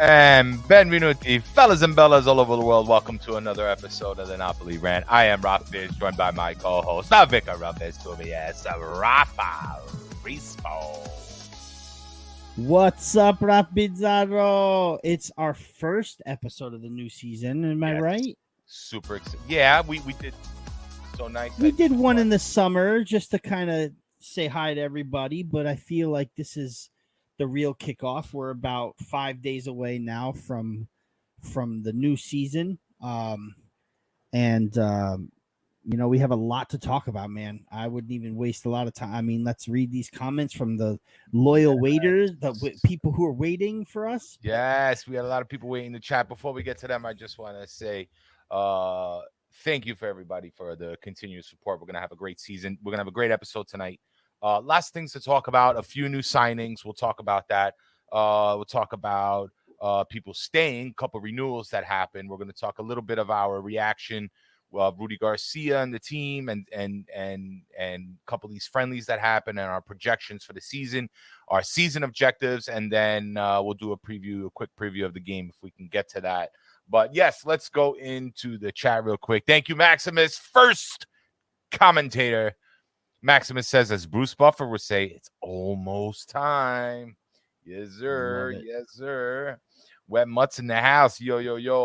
And benvenuti, fellas and bellas all over the world. Welcome to another episode of the Napoli Rant. I am Raff, joined by my co-host, Vicar Raffs, Raffa Rispo. What's up, Raff Bizzarro? It's our first episode of the new season. Am I right? Super excited. Yeah, we did so nice. We did one in the summer just to kind of say hi to everybody, but I feel like this is the real kickoff. We're about 5 days away now from the new season. You know, we have a lot to talk about, man. I wouldn't even waste a lot of time. I mean, let's read these comments from the loyal waiters, the people who are waiting for us. Yes, we had a lot of people waiting to chat. Before we get to them, I just want to say thank you for everybody for the continued support. We're going to have a great season. We're going to have a great episode tonight. Lots of things to talk about, a few new signings. We'll talk about that. We'll talk about people staying, a couple renewals that happened. We're going to talk a little bit of our reaction, Rudy Garcia and the team, and a couple of these friendlies that happened, and our projections for the season, our season objectives, and then we'll do a quick preview of the game if we can get to that. But yes, let's go into the chat real quick. Thank you, Maximus. First commentator. Maximus says, as Bruce Buffer would say, it's almost time. Yes, sir. Yes, sir. Wet Mutts in the house. Yo.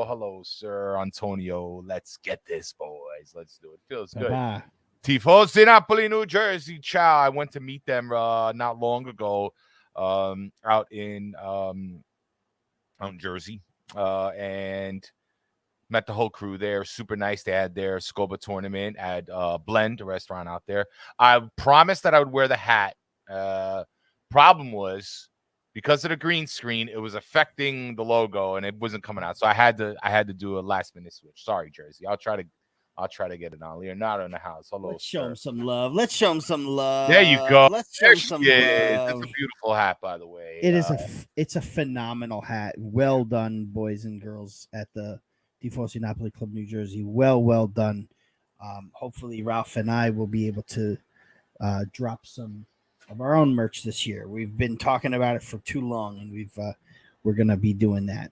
Hello, sir. Antonio. Let's get this, boys. Let's do it. Feels good. Bye-bye. Tifosi Napoli, New Jersey. Ciao. I went to meet them not long ago out in Jersey. And met the whole crew there. Super nice. They had their Scoba tournament at Blend, a restaurant out there. I promised that I would wear the hat. Problem was, because of the green screen, it was affecting the logo and it wasn't coming out. So I had to do a last minute switch. Sorry, Jersey. I'll try to get it on. Leonardo in the house. Hello. Let's show him some love. Let's show him some love. There you go. Let's show him some love. It's a beautiful hat, by the way. It's a phenomenal hat. Well done, boys and girls at the Tifosi Napoli Club, New Jersey. Well done. Hopefully, Ralph and I will be able to drop some of our own merch this year. We've been talking about it for too long, and we're gonna be doing that.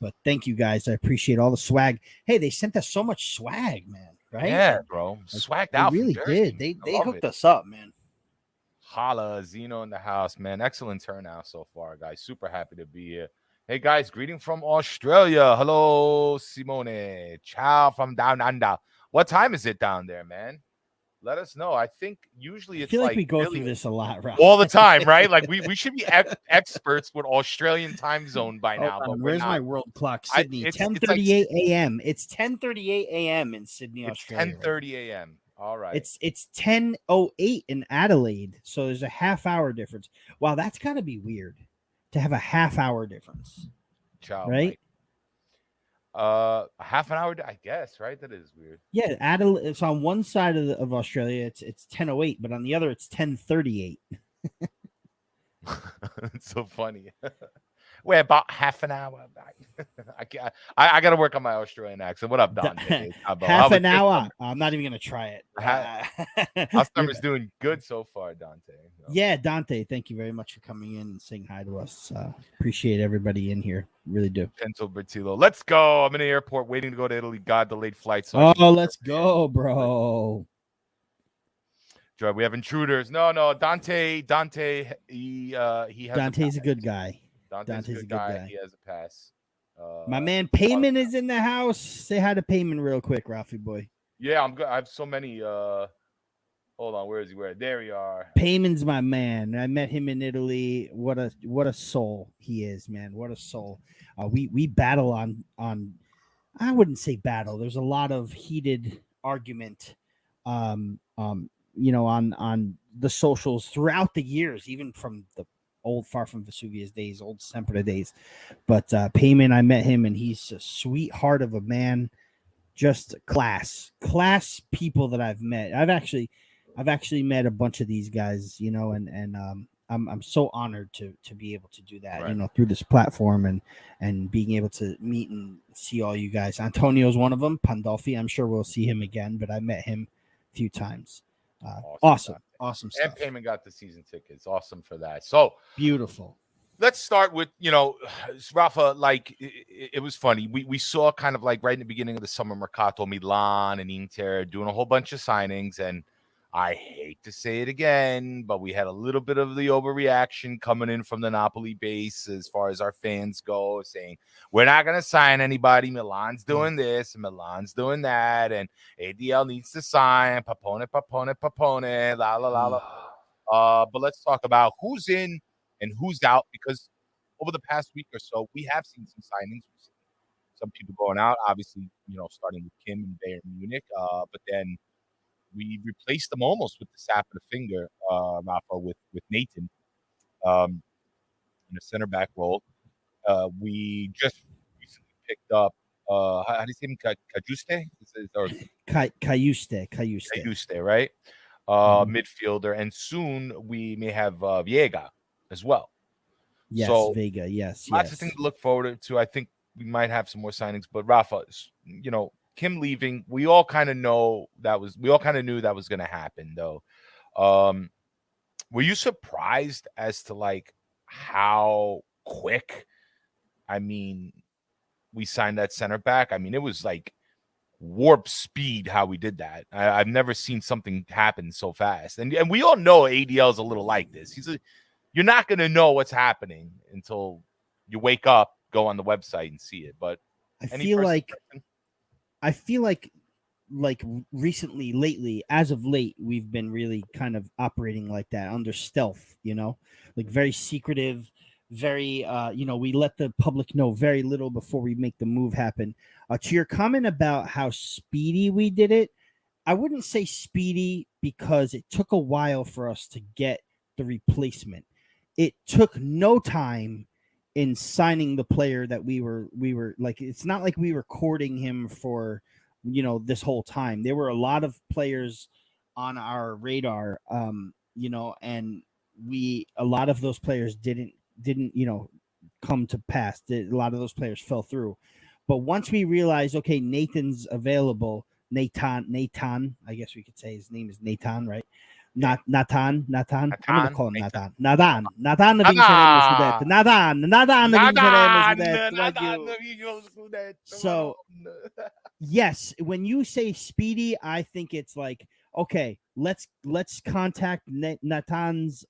But thank you guys. I appreciate all the swag. Hey, they sent us so much swag, man. Right? Yeah, bro. Swagged out. They really did. They hooked us up, man. Holla, Zeno in the house, man. Excellent turnout so far, guys. Super happy to be here. Hey, guys, greeting from Australia. Hello, Simone. Ciao from down under. What time is it down there, man? Let us know. I think usually it's I feel like we go through this a lot, Ralph. all the time, right? Like we should be experts with Australian time zone by now. But where's my world clock? Sydney, 10:38 a.m. It's 10:38 a.m. in Sydney, Australia. 10:30 a.m. All right. It's 10:08 in Adelaide, so there's a half-hour difference. Wow, that's got to be weird to have a half-hour difference. Ciao, right? Mike. Half an hour, I guess, right? That is weird. Yeah, Adelaide. It's on one side of Australia. It's 10:08, but on the other, it's 10:38. It's so funny. We're about half an hour back. I got to work on my Australian accent. What up, Dante? Half an hour. I'm not even gonna try it. Our summer's doing good so far, Dante. Yeah, Dante. Thank you very much for coming in and saying hi to us. Appreciate everybody in here. Really do. Pentel Bertillo. Let's go. I'm in the airport waiting to go to Italy. God, the late flight. So let's go, bro. Joy, we have intruders. No, Dante. He has. Dante's a good guy. Dante's a good guy. He has a pass. My man Payman is in the house. Say hi to Payman real quick, Ralphie boy. Yeah, I'm good. I have so many. Hold on, where is he? There you are. Payman's my man. I met him in Italy. What a soul he is, man. What a soul. We battle on. I wouldn't say battle. There's a lot of heated argument. On the socials throughout the years, even from the old Far From Vesuvius days, old Sempre days. But Payman, I met him, and he's a sweetheart of a man. Just class people that I've met. I've actually met a bunch of these guys, and I'm so honored to be able to do that, right, through this platform and being able to meet and see all you guys. Antonio's one of them. Pandolfi, I'm sure we'll see him again, but I met him a few times. Awesome stuff. And Payman got the season tickets. Awesome for that. So beautiful. let's start with, Raffa, like it was funny. We saw kind of like right in the beginning of the summer mercato, Milan and Inter doing a whole bunch of signings, and I hate to say it again, but we had a little bit of the overreaction coming in from the Napoli base as far as our fans go, saying we're not going to sign anybody. Milan's doing this, and Milan's doing that, and ADL needs to sign. Pappone, la la la la. But let's talk about who's in and who's out, because over the past week or so, we have seen some signings. Some people going out, obviously, starting with Kim and Bayern Munich, but then we replaced them almost with the sap of the finger, Rafa, with Nathan in the center back role. We just recently picked up, how do you say him? Cajuste? Or Cayuste. Cajuste, right? Midfielder. And soon we may have Viega as well. Yes, so, Vega. Yes, lots of things to look forward to. I think we might have some more signings, but Rafa, Kim leaving, we all kind of knew that was going to happen, though. Were you surprised as to like how quick? I mean, we signed that center back. I mean, it was like warp speed how we did that. I've never seen something happen so fast, and we all know ADL is a little like this. You're not going to know what's happening until you wake up, go on the website, and see it. But I feel like lately, as of late, we've been really kind of operating like that, under stealth, like very secretive, very, we let the public know very little before we make the move happen. To your comment about how speedy we did it, I wouldn't say speedy because it took a while for us to get the replacement. It took no time in signing the player that we were like, it's not like we were courting him for, this whole time. There were a lot of players on our radar, and a lot of those players didn't, come to pass. A lot of those players fell through. But once we realized, okay, Nathan's available, Nathan, I guess we could say his name is Nathan, right? Nathan. I'm gonna call him Nathan. Nathan vinceremo scudetto. Nathan vinceremo scudetto. So, yes, when you say speedy, I think it's like, okay, let's contact Nathan's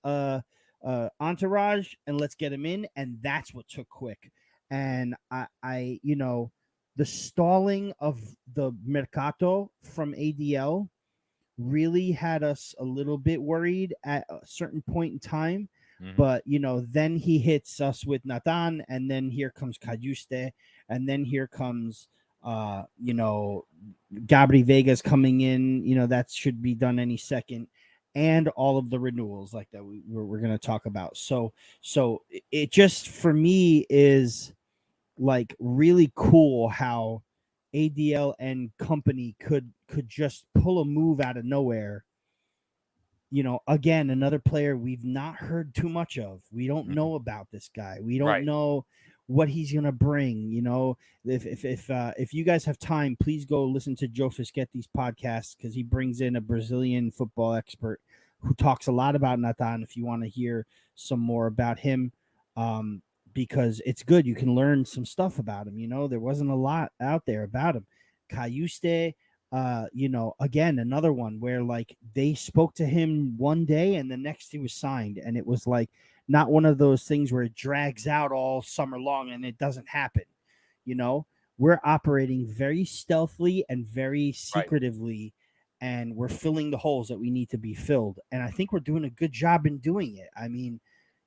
entourage and let's get him in, and that's what took quick. And I the stalling of the mercato from ADL really had us a little bit worried at a certain point in time. But then he hits us with Nathan, and then here comes Cajuste, and then here comes Gabri Vega's coming in, that should be done any second, and all of the renewals like that we're going to talk about. So it just, for me, is like really cool how ADL and company could just pull a move out of nowhere. Again, another player we've not heard too much of. We don't know about this guy. We don't know what he's gonna bring. If you guys have time, please go listen to Joe Fischetti's podcast, because he brings in a Brazilian football expert who talks a lot about Nathan. If you want to hear some more about him, because it's good. You can learn some stuff about him. There wasn't a lot out there about him. Cayuste, again, another one where like they spoke to him one day and the next he was signed. And it was like not one of those things where it drags out all summer long and it doesn't happen. We're operating very stealthily and very secretively, and we're filling the holes that we need to be filled. And I think we're doing a good job in doing it. I mean,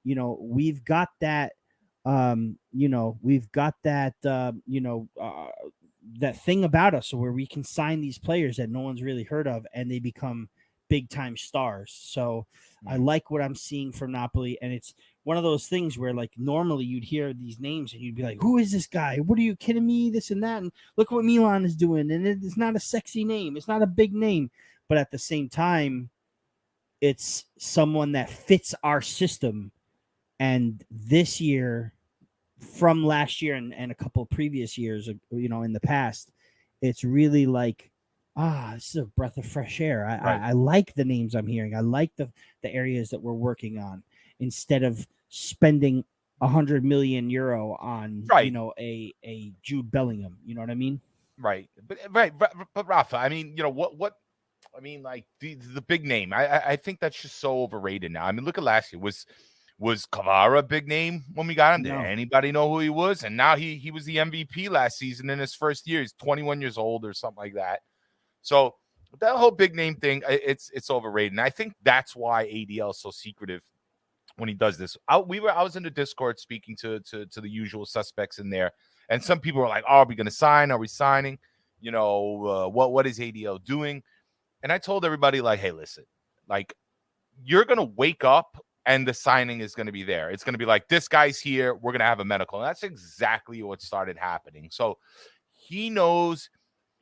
we've got that. We've got that, that thing about us where we can sign these players that no one's really heard of, and they become big time stars. So I like what I'm seeing from Napoli, and it's one of those things where like normally you'd hear these names and you'd be like, who is this guy? What are you kidding me? This and that. And look what Milan is doing. And it's not a sexy name. It's not a big name, but at the same time, it's someone that fits our system. And this year, from last year and a couple of previous years, in the past, it's really like, this is a breath of fresh air. I like the names I'm hearing. I like the areas that we're working on, instead of spending €100 million on, Right. a Jude Bellingham. You know what I mean? Right. But Rafa, I mean, what I mean, like the big name. I think that's just so overrated now. I mean, look at last year. Was Kavara a big name when we got him? Did No. anybody know who he was? And now he was the MVP last season in his first year. He's 21 years old or something like that. So that whole big name thing, it's overrated. And I think that's why ADL is so secretive when he does this. I was in the Discord speaking to the usual suspects in there, and some people were like, "Oh, are we going to sign? Are we signing? What is ADL doing?" And I told everybody, like, "Hey, listen, like, you're going to wake up and the signing is going to be there. It's going to be like, this guy's here. We're going to have a medical." And that's exactly what started happening. So he knows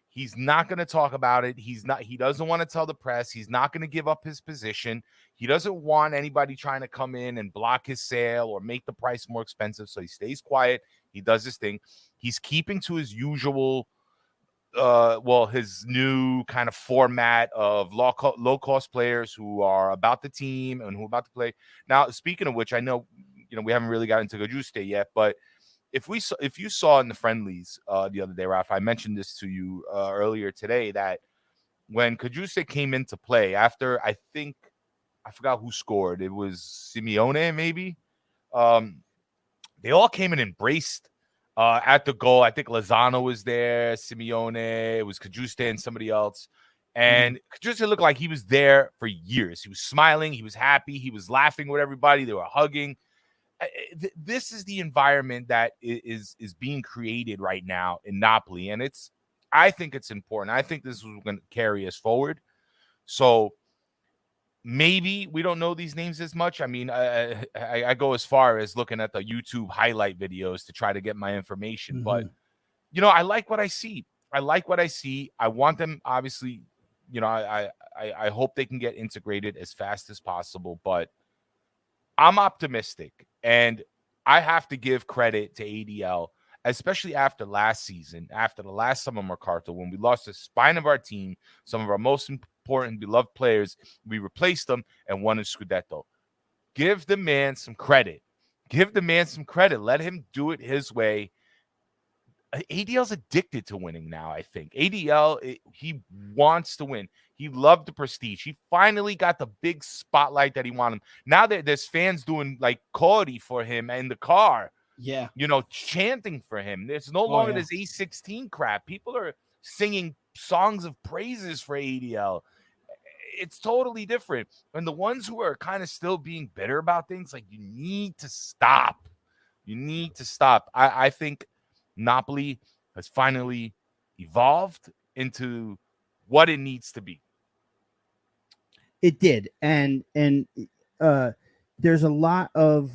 he's not going to talk about it. He doesn't want to tell the press. He's not going to give up his position. He doesn't want anybody trying to come in and block his sale or make the price more expensive. So he stays quiet. He does his thing. He's keeping to his usual his new kind of format of low cost players who are about the team and who are about to play. Now, speaking of which, I know, we haven't really gotten to Gajuste yet, but if you saw in the friendlies the other day, Raff, I mentioned this to you earlier today, that when Cajuste came into play after, I forgot who scored. It was Simeone, maybe. They all came and embraced at the goal. I think Lozano was there, Simeone, it was Cajuste and somebody else. And Cajuste looked like he was there for years. He was smiling. He was happy. He was laughing with everybody. They were hugging. This is the environment that is being created right now in Napoli. And I think it's important. I think this is going to carry us forward. So maybe we don't know these names as much. I mean, I go as far as looking at the YouTube highlight videos to try to get my information. But, I like what I see. I want them, obviously, I hope they can get integrated as fast as possible. But I'm optimistic. And I have to give credit to ADL, especially after last season, after the last summer Mercato, when we lost the spine of our team, some of our most important, beloved players. We replaced them and won a scudetto. Give the man some credit. Let him do it his way. ADL's addicted to winning now, I think. ADL, he wants to win. He loved the prestige. He finally got the big spotlight that he wanted. Now there's fans doing like Cody for him in the car. Yeah. Chanting for him. There's no longer this A16 crap. People are singing songs of praises for ADL. It's totally different. And the ones who are kind of still being bitter about things, like, you need to stop. I think Napoli has finally evolved into what it needs to be. It did. And there's a lot of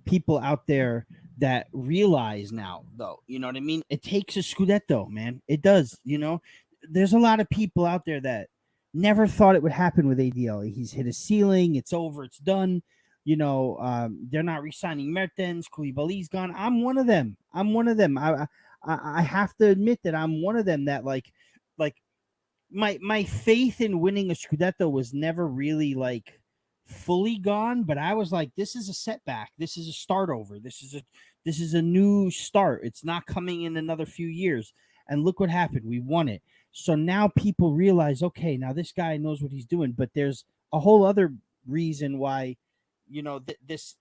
people out there that realize now, though, you know what I mean? It takes a scudetto, man. It does. There's a lot of people out there that never thought it would happen with ADL. He's hit a ceiling. It's over. It's done. They're not re-signing Mertens. Koulibaly's gone. I'm one of them. I have to admit that I'm one of them that like my faith in winning a scudetto was never really like fully gone, but I was like, this is a setback. This is a start over. This is a new start. It's not coming in another few years. And look what happened. We won it. So now people realize, okay, now this guy knows what he's doing, but there's a whole other reason why, this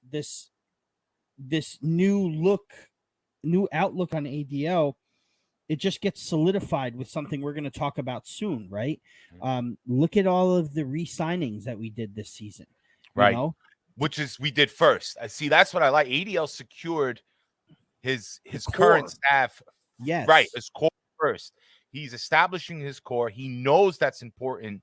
new outlook on ADL, it just gets solidified with something we're going to talk about soon, right? Look at all of the re-signings that we did this season, right? Which is we did first. I see. That's what I like. ADL secured his current staff, yes, right? His core first. He's establishing his core. He knows that's important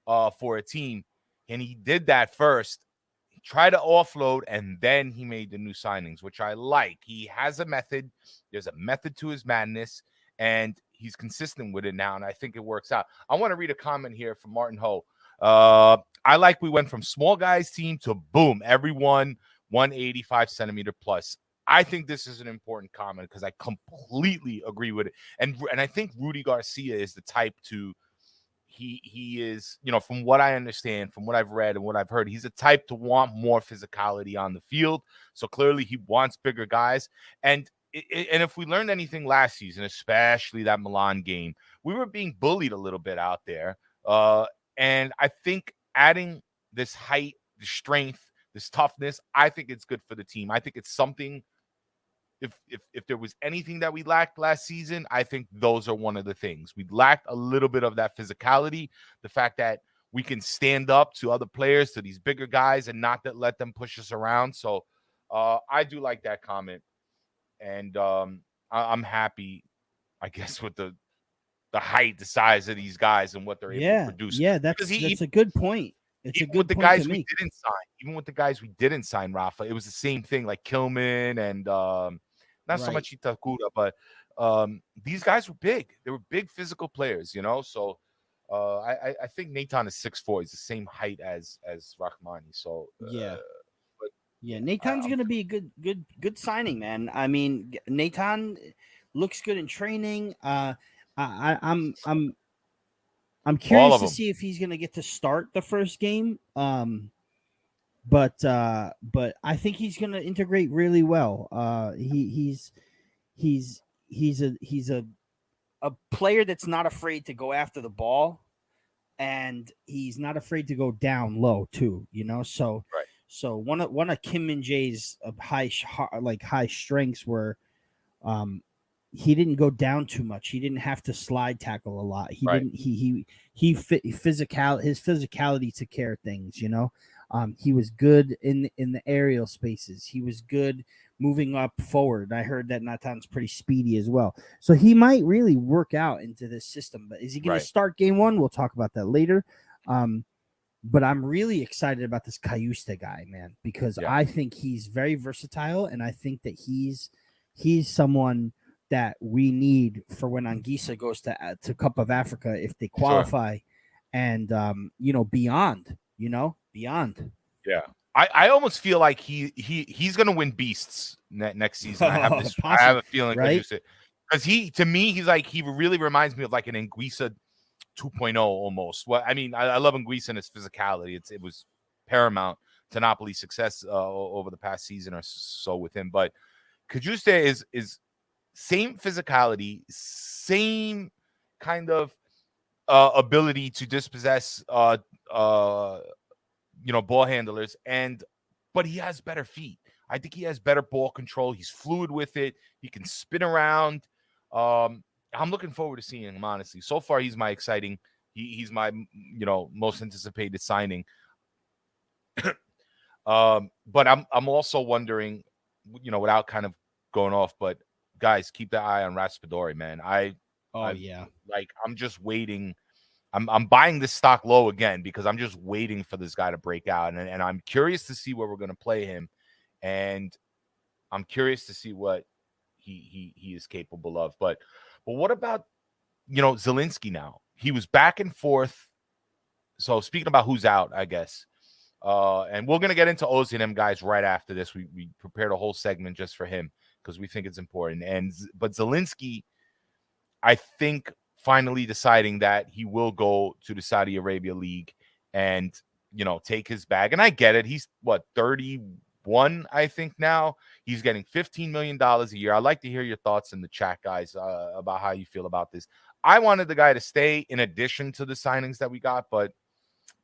for a team, and he did that first. He tried to offload, and then he made the new signings, which I like. He has a method. There's a method to his madness, and he's consistent with it now, and I think it works out. I want to read a comment here from Martin Ho. I like we went from small guys team to boom, everyone 185 centimeter plus. I think this is an important comment because I completely agree with it. And I think Rudy Garcia is the type to, he is, from what I understand, from what I've read and what I've heard, he's a type to want more physicality on the field. So clearly he wants bigger guys. And if we learned anything last season, especially that Milan game, we were being bullied a little bit out there. And I think adding this height, the strength, this toughness, I think it's good for the team. I think it's something. If there was anything that we lacked last season, I think those are one of the things. We lacked a little bit of that physicality, the fact that we can stand up to other players, to these bigger guys, and not let them push us around. So I do like that comment. And I'm happy, I guess, with the height, the size of these guys and what they're able to produce. Yeah, that's a good point. It's a good with the point guys to we make. didn't sign, even with the guys we didn't sign, Raffa, it was the same thing, like Kilman and not so much Itakura, but these guys were big. They were big physical players, So I think Nathan is 6'4". He's the same height as Rahmani. So but Nathan's gonna be a good signing, man. I mean, Nathan looks good in training. I'm curious to see if he's gonna get to start the first game. But I think he's gonna integrate really well. He's a player that's not afraid to go after the ball, and he's not afraid to go down low too. So right. So one of Kim and Jay's high strengths were, he didn't go down too much. He didn't have to slide tackle a lot. He didn't. His physicality took care of things. He was good in the aerial spaces. He was good moving up forward. I heard that Natan's pretty speedy as well. So he might really work out into this system. But is he going to start game one? We'll talk about that later. But I'm really excited about this Cayusta guy, man, because I think he's very versatile, and I think that he's someone that we need for when Anguissa goes to Cup of Africa if they qualify, and beyond. Yeah, I almost feel like he's gonna win Beasts next season. I have a feeling, right? Because to me, he really reminds me of like an Anguissa 2.0 almost. Well, I mean, I love Anguissa and his physicality. It was paramount to Napoli's success over the past season or so with him. But Cajuste is same physicality, same kind of ability to dispossess ball handlers, but he has better feet. I think he has better ball control. He's fluid with it. He can spin around. I'm looking forward to seeing him, honestly. So far, he's my exciting. He's my most anticipated signing. But I'm also wondering, without kind of going off, but guys, keep the eye on Raspadori, man. I'm just waiting. I'm buying this stock low again because I'm just waiting for this guy to break out, and I'm curious to see where we're going to play him, and I'm curious to see what he is capable of. But what about Zielinski now? He was back and forth. So speaking about who's out, I guess, and we're gonna get into Osimhen, guys, right after this. We prepared a whole segment just for him because we think it's important. But Zielinski, I think, finally deciding that he will go to the Saudi Arabia League and take his bag. And I get it. He's 31, I think now. He's getting $15 million a year. I'd like to hear your thoughts in the chat, guys, about how you feel about this. I wanted the guy to stay in addition to the signings that we got, but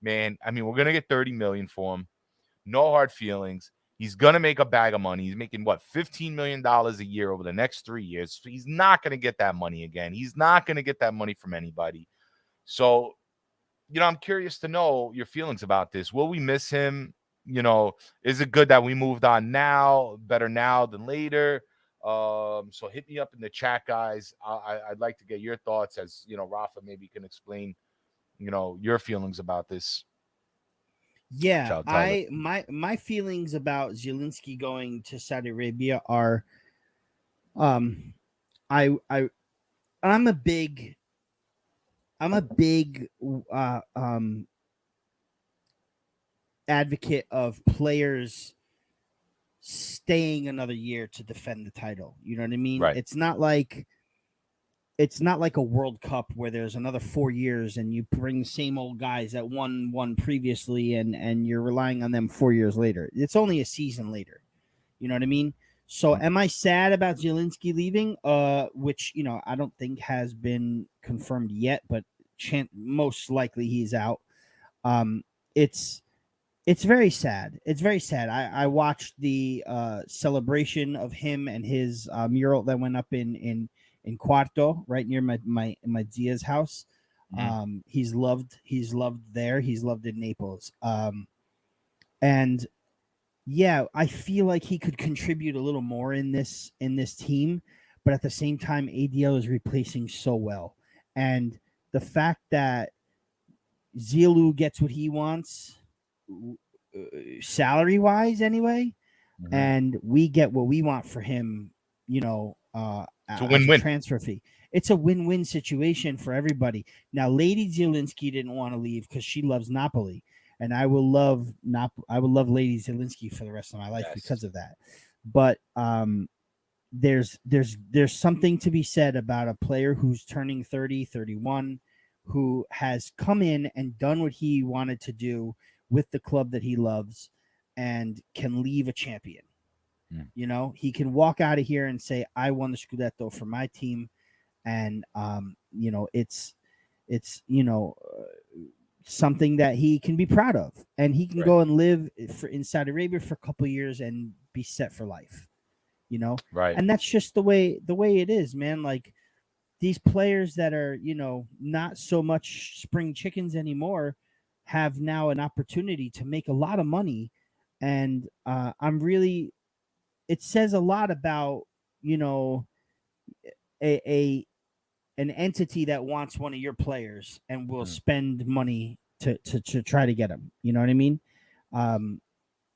man, I mean, we're going to get $30 million for him. No hard feelings. He's going to make a bag of money. He's making, $15 million a year over the next 3 years. So he's not going to get that money again. He's not going to get that money from anybody. So, I'm curious to know your feelings about this. Will we miss him? Is it good that we moved on now? Better now than later? So hit me up in the chat, guys. I'd like to get your thoughts as, Raffa maybe can explain, your feelings about this. Yeah, my feelings about Zielinski going to Saudi Arabia are, I'm a big advocate of players staying another year to defend the title. You know what I mean? Right. It's not like it's not like a World Cup where there's another 4 years and you bring the same old guys that won one previously and you're relying on them 4 years later. It's only a season later. You know what I mean? So am I sad about Zielinski leaving? Which, I don't think has been confirmed yet, but most likely he's out. It's very sad. It's very sad. I watched the celebration of him and his mural that went up in Quarto, right near my Zia's house. He's loved there. He's loved in Naples. And yeah, I feel like he could contribute a little more in this team, but at the same time, ADL is replacing so well. And the fact that Zilu gets what he wants, salary wise anyway, and we get what we want for him, it's a win-win transfer fee. It's a win-win situation for everybody. Now, Lady Zielinski didn't want to leave because she loves Napoli, and I will love Lady Zielinski for the rest of my life because of that. But there's something to be said about a player who's turning 30, 31, who has come in and done what he wanted to do with the club that he loves and can leave a champion. He can walk out of here and say, I won the scudetto for my team. And, it's something that he can be proud of, and he can go and live in Saudi Arabia for a couple of years and be set for life, Right. And that's just the way it is, man. Like these players that are, not so much spring chickens anymore have now an opportunity to make a lot of money. And it says a lot about, an entity that wants one of your players and will spend money to try to get him. You know what I mean?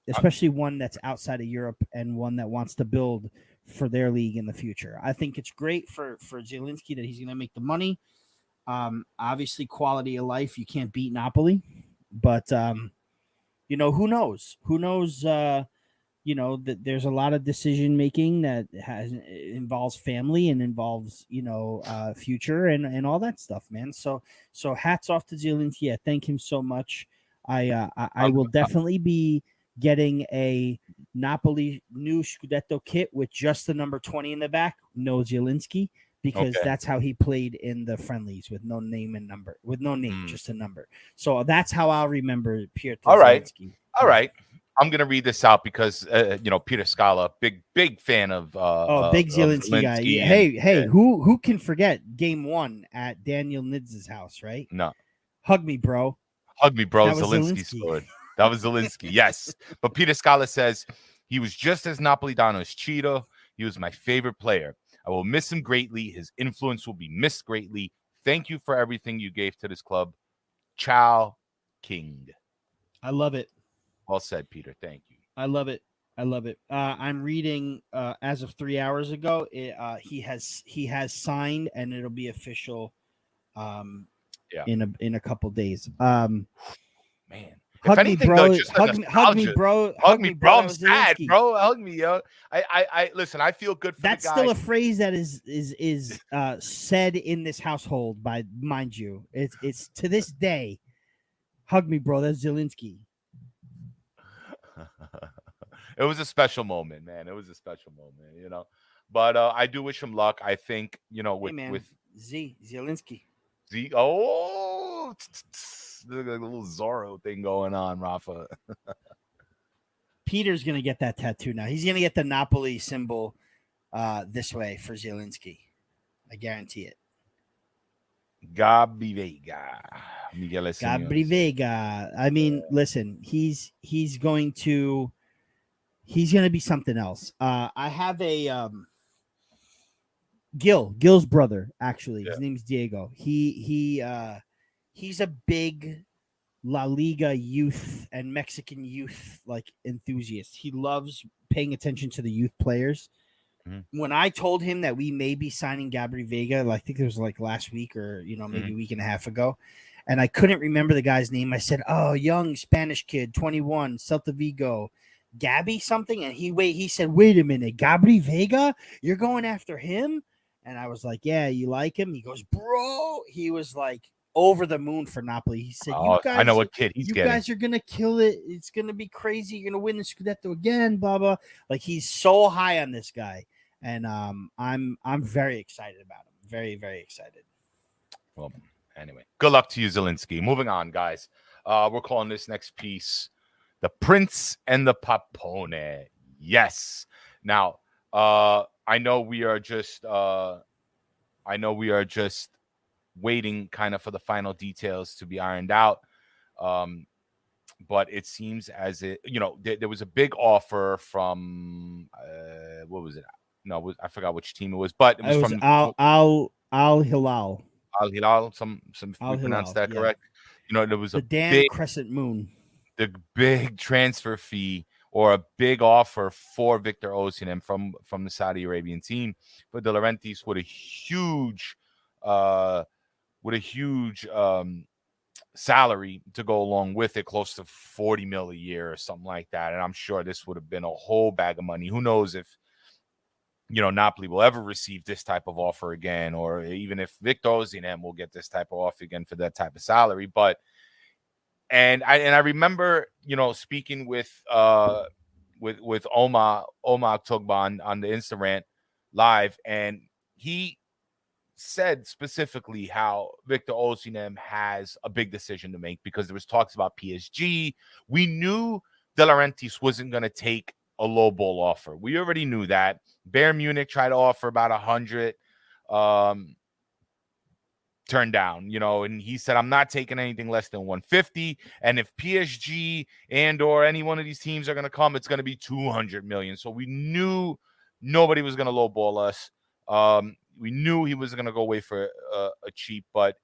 Especially one that's outside of Europe and one that wants to build for their league in the future. I think it's great for Zielinski that he's going to make the money. Obviously, quality of life, you can't beat Napoli, but who knows? Who knows? That there's a lot of decision making that involves family and involves future and all that stuff, man. So hats off to Zielinski. I thank him so much. I will definitely be getting a Napoli new Scudetto kit with just the number 20 in the back, no Zielinski, because that's how he played in the friendlies with no name and number, with no name, just a number. So that's how I'll remember Pietro Zielinski. All right. I'm gonna read this out because Peter Scala, big fan of big Zielinski guy. Hey, who can forget game 1 at Daniel Nidz's house, right? No. Hug me, bro. Zielinski scored. That was Zielinski, yes. But Peter Scala says he was just as Napolitano as Cheetah. He was my favorite player. I will miss him greatly. His influence will be missed greatly. Thank you for everything you gave to this club. Ciao, King. I love it. Well said, Peter. Thank you. I love it. I'm reading as of 3 hours ago. He has signed, and it'll be official. In a couple days. Man, hug me, bro. Hug me, bro. I'm sad, bro. Hug me, yo. I listen. I feel good for that's the guy. Still a phrase that is said in this household by, mind you. It's to this day. Hug me, bro. That's Zielinski. It was a special moment, man. It was a special moment, But I do wish him luck. I think, with Zielinski. The little Zorro thing going on, Raffa. Peter's gonna get that tattoo now. He's gonna get the Napoli symbol this way for Zielinski. I guarantee it. Gabri Vega. I mean, listen, he's going to be something else. I have a Gil's brother, actually. His name's Diego. He's a big La Liga youth and Mexican youth enthusiast. He loves paying attention to the youth players. When I told him that we may be signing Gabri Vega, I think it was last week or maybe a week and a half ago, and I couldn't remember the guy's name. I said, "Oh, young Spanish kid, 21, Celta Vigo, Gabby something." And he said, "Wait a minute, Gabri Vega? You're going after him?" And I was like, yeah, you like him? He goes, bro. He was like over the moon for Napoli. He said, Oh, I know what kid he's you getting. guys are gonna kill it. It's gonna be crazy. You're gonna win the scudetto again, blah blah. Like he's so high on this guy, and I'm very excited about him. Very very excited. Well, anyway, good luck to you, Zielinski. Moving on, guys. We're calling this next piece "The Prince and the Pappone." Yes. Now, I know we are just waiting kind of for the final details to be ironed out. But it seems as there was a big offer from what was it? No, I forgot which team it was, but it was from Al Hilal. Al Hilal. Some if Al we pronounced Hilal, that yeah. correct. There was The damn crescent moon. the big transfer fee or a big offer for Victor Osimhen from the Saudi Arabian team for De Laurentiis with a huge salary to go along with it, close to 40 mil a year or something like that. And I'm sure this would have been a whole bag of money. Who knows if Napoli will ever receive this type of offer again, or even if Victor Osimhen will get this type of offer again for that type of salary. But I remember speaking with Oma Tugban on the Insta Rant live, and he said specifically how Victor Osimhen has a big decision to make because there was talks about PSG. We knew De Laurentiis wasn't going to take a low ball offer. We already knew that. Bayern Munich tried to offer about 100, turned down, and he said, I'm not taking anything less than 150. And if PSG and or any one of these teams are going to come, it's going to be 200 million. So we knew nobody was going to lowball us. We knew he was going to go away for a cheap, but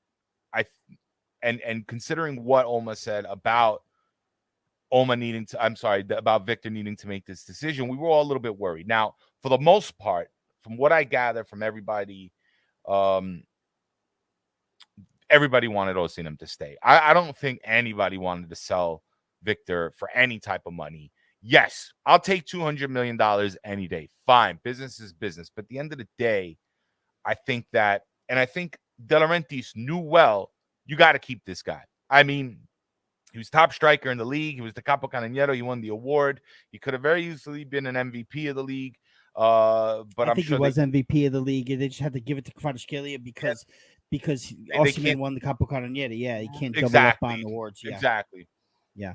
and considering what Oma said about about Victor needing to make this decision, we were all a little bit worried. Now, for the most part, from what I gather from everybody, everybody wanted Osimhen to stay. I don't think anybody wanted to sell Victor for any type of money. Yes, I'll take $200 million any day. Fine. Business is business. But at the end of the day, I think De Laurentiis knew well, you got to keep this guy. I mean, he was top striker in the league. He was the Capo Canoniero. He won the award. He could have very easily been an MVP of the league. But I think he was MVP of the league. They just had to give it to Kvaratskhelia because Osimhen won the Capo Canoniere. Yeah, he can't double up on awards. Yeah. Exactly. Yeah.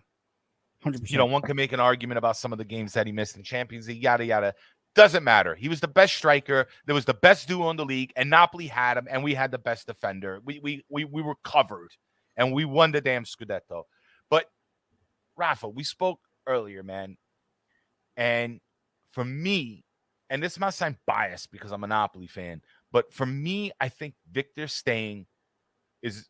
100%. One can make an argument about some of the games that he missed in Champions League, yada, yada. Doesn't matter. He was the best striker. There was the best duo in the league, and Napoli had him, and we had the best defender. We were covered, and we won the damn Scudetto. But, Raffa, we spoke earlier, man, and for me, and this might sound biased because I'm a Napoli fan, but for me, I think Victor staying is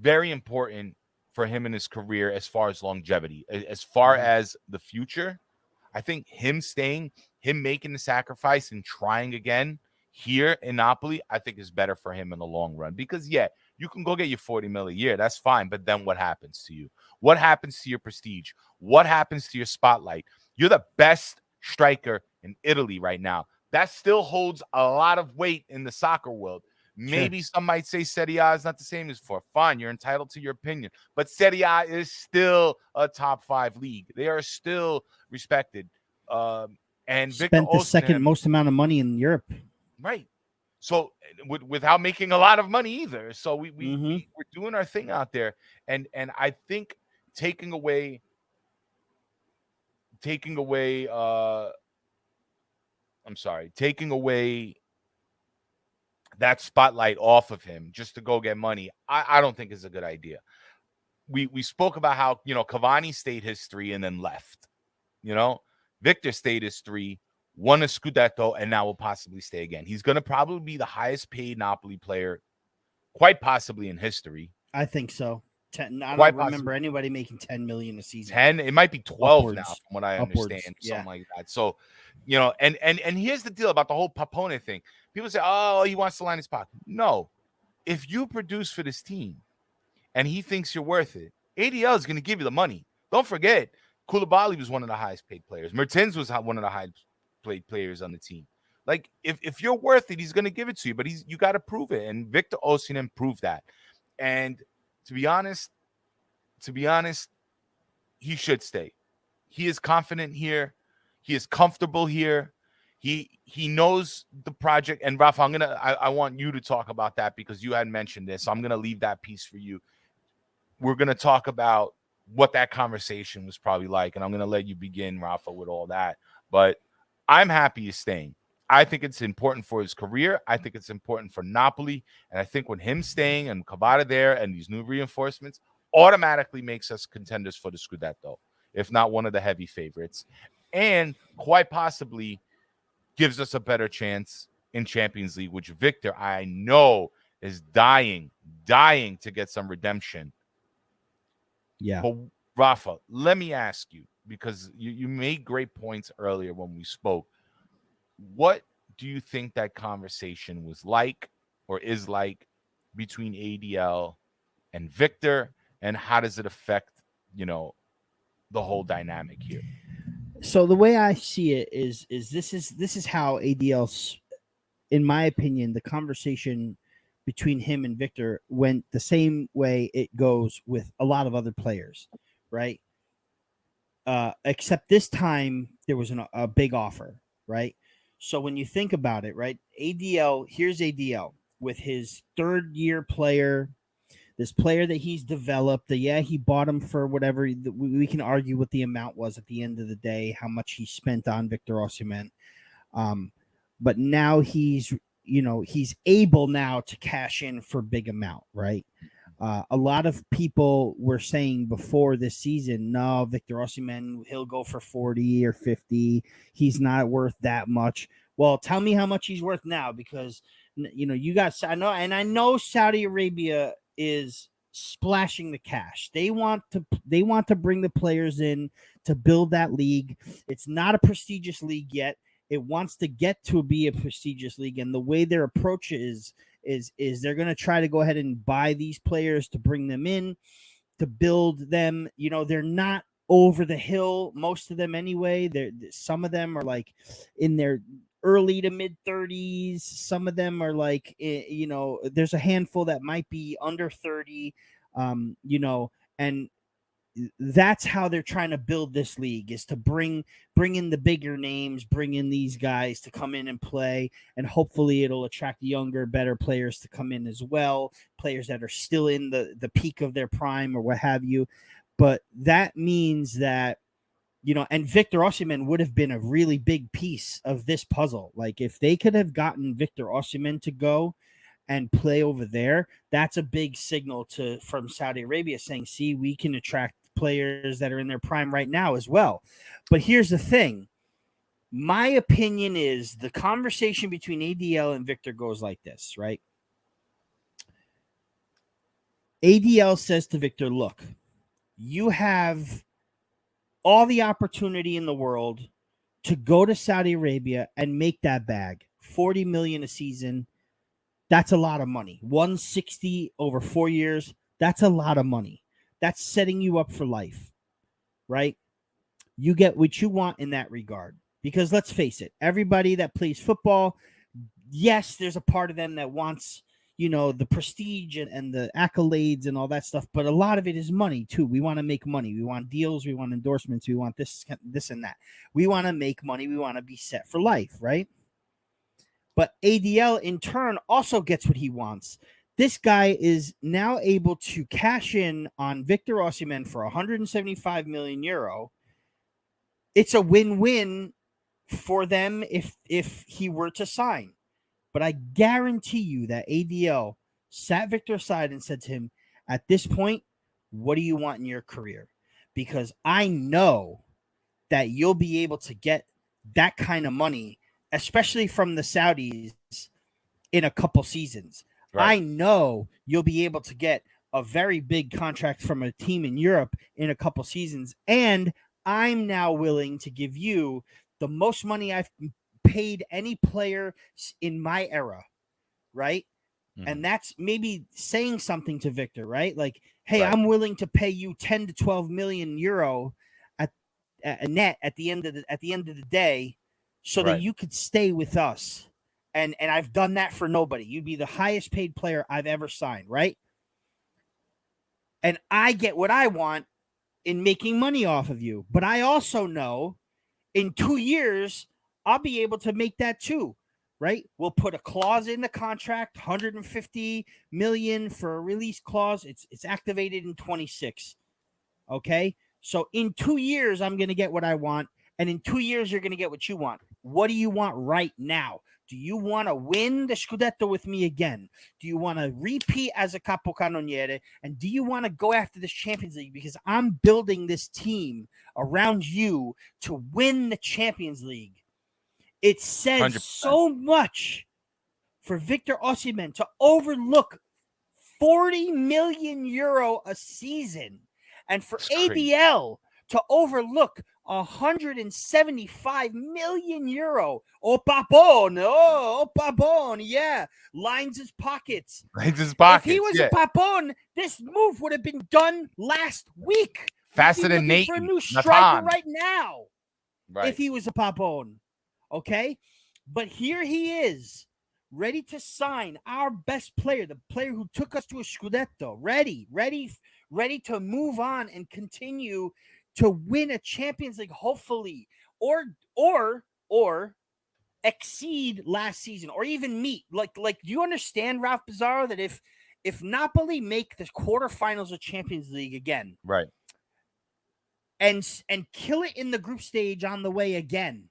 very important for him in his career as far as longevity. As far as the future, I think him staying, him making the sacrifice and trying again here in Napoli, I think is better for him in the long run. Because, yeah, you can go get your 40 mil a year. That's fine. But then what happens to you? What happens to your prestige? What happens to your spotlight? You're the best striker in Italy right now. That still holds a lot of weight in the soccer world. Maybe some might say Serie A is not the same as before. Fine, you're entitled to your opinion. But Serie A is still a top 5 league. They are still respected. And spent the second most amount of money in Europe. Right. So without making a lot of money either. So we're doing our thing out there. And I think taking away that spotlight off of him just to go get money, I don't think is a good idea. We spoke about how, Cavani stayed his 3 and then left. Victor stayed his 3, won a Scudetto, and now will possibly stay again. He's going to probably be the highest paid Napoli player, quite possibly in history. I think so. I don't remember anybody making 10 million a season. 10, it might be 12 now, from what I understand, something like that. So, and here's the deal about the whole Pappone thing. People say, "Oh, he wants to line his pocket." No, if you produce for this team, and he thinks you're worth it, ADL is going to give you the money. Don't forget, Koulibaly was one of the highest paid players. Mertens was one of the highest paid players on the team. Like if you're worth it, he's going to give it to you, but you got to prove it. And Victor Osimhen proved that. And to be honest, he should stay. He is confident here. He is comfortable here. He knows the project. And Raff, I want you to talk about that because you had mentioned this. So I'm gonna leave that piece for you. We're gonna talk about what that conversation was probably like, and I'm gonna let you begin, Rafa, with all that. But I'm happy he's staying. I think it's important for his career. I think it's important for Napoli. And I think with him staying and Kabata there and these new reinforcements automatically makes us contenders for the scudetto, if not one of the heavy favorites. And quite possibly gives us a better chance in Champions League, which Victor, I know, is dying to get some redemption. Yeah. But Rafa, let me ask you, because you made great points earlier when we spoke. What do you think that conversation was like or is like between ADL and Victor, and how does it affect, the whole dynamic here? So the way I see it is this is how ADL, in my opinion, the conversation between him and Victor went the same way it goes with a lot of other players, right? Except this time there was a big offer, right? So when you think about it, right, here's ADL with his third-year player, this player that he's developed. He bought him for whatever. We can argue what the amount was at the end of the day, how much he spent on Victor Osimhen. But now he's able now to cash in for big amount, right? A lot of people were saying before this season, no, Victor Osimhen, he'll go for 40 or 50. He's not worth that much. Well, tell me how much he's worth now, because I know Saudi Arabia is splashing the cash. They want to bring the players in to build that league. It's not a prestigious league yet. It wants to get to be a prestigious league, and the way their approach is they're going to try to go ahead and buy these players to bring them in, to build them. They're not over the hill, most of them anyway. Some of them are like in their early to mid 30s. Some of them are like, there's a handful that might be under 30, and that's how they're trying to build this league, is to bring in the bigger names, bring in these guys to come in and play, and hopefully it'll attract younger, better players to come in as well, players that are still in the peak of their prime or what have you. But that means that, and Victor Osimhen would have been a really big piece of this puzzle. Like, if they could have gotten Victor Osimhen to go and play over there, that's a big signal from Saudi Arabia saying, see, we can attract players that are in their prime right now as well. But here's the thing. My opinion is the conversation between ADL and Victor goes like this, right? ADL says to Victor, look, you have all the opportunity in the world to go to Saudi Arabia and make that bag. 40 million a season. That's a lot of money. 160 over 4 years. That's a lot of money. That's setting you up for life, right? You get what you want in that regard. Because let's face it, everybody that plays football, yes, there's a part of them that wants, the prestige and the accolades and all that stuff. But a lot of it is money too. We want to make money. We want deals. We want endorsements. We want this and that. We want to make money. We want to be set for life, right? But ADL in turn also gets what he wants. This guy is now able to cash in on Victor Osimhen for 175 million euro. It's a win-win for them if he were to sign. But I guarantee you that ADL sat Victor aside and said to him, at this point, what do you want in your career? Because I know that you'll be able to get that kind of money, especially from the Saudis, in a couple seasons. Right. I know you'll be able to get a very big contract from a team in Europe in a couple seasons. And I'm now willing to give you the most money I've paid any player in my era, right? Mm-hmm. And that's maybe saying something to Victor, right? Like, hey, right, I'm willing to pay you 10 to 12 million euro at net at the end of the day, so that Right. you could stay with us. And I've done that for nobody. You'd be the highest paid player I've ever signed, right? And I get what I want in making money off of you. But I also know in 2 years, I'll be able to make that too, right? We'll put a clause in the contract, 150 million for a release clause. It's activated in 26. Okay? So in 2 years, I'm going to get what I want. And in 2 years, you're going to get what you want. What do you want right now? Do you want to win the scudetto with me again? Do you want to repeat as a capocannoniere? And do you want to go after this Champions League? Because I'm building this team around you to win the Champions League. It says 100%. so much for Victor Osimhen to overlook 40 million euro a season, and for ADL to overlook 175 million euro. Oh, Pappone, yeah, lines his pockets. If he was a Pappone, this move would have been done last week. Faster than Nate for a new striker right now. Right. If he was a Pappone, okay, but here he is, ready to sign our best player, the player who took us to a scudetto, ready to move on and continue to win a Champions League, hopefully, or exceed last season, or even meet. Like, do you understand, Raff Bizarro, that if Napoli make the quarterfinals of Champions League again, right, and kill it in the group stage on the way again,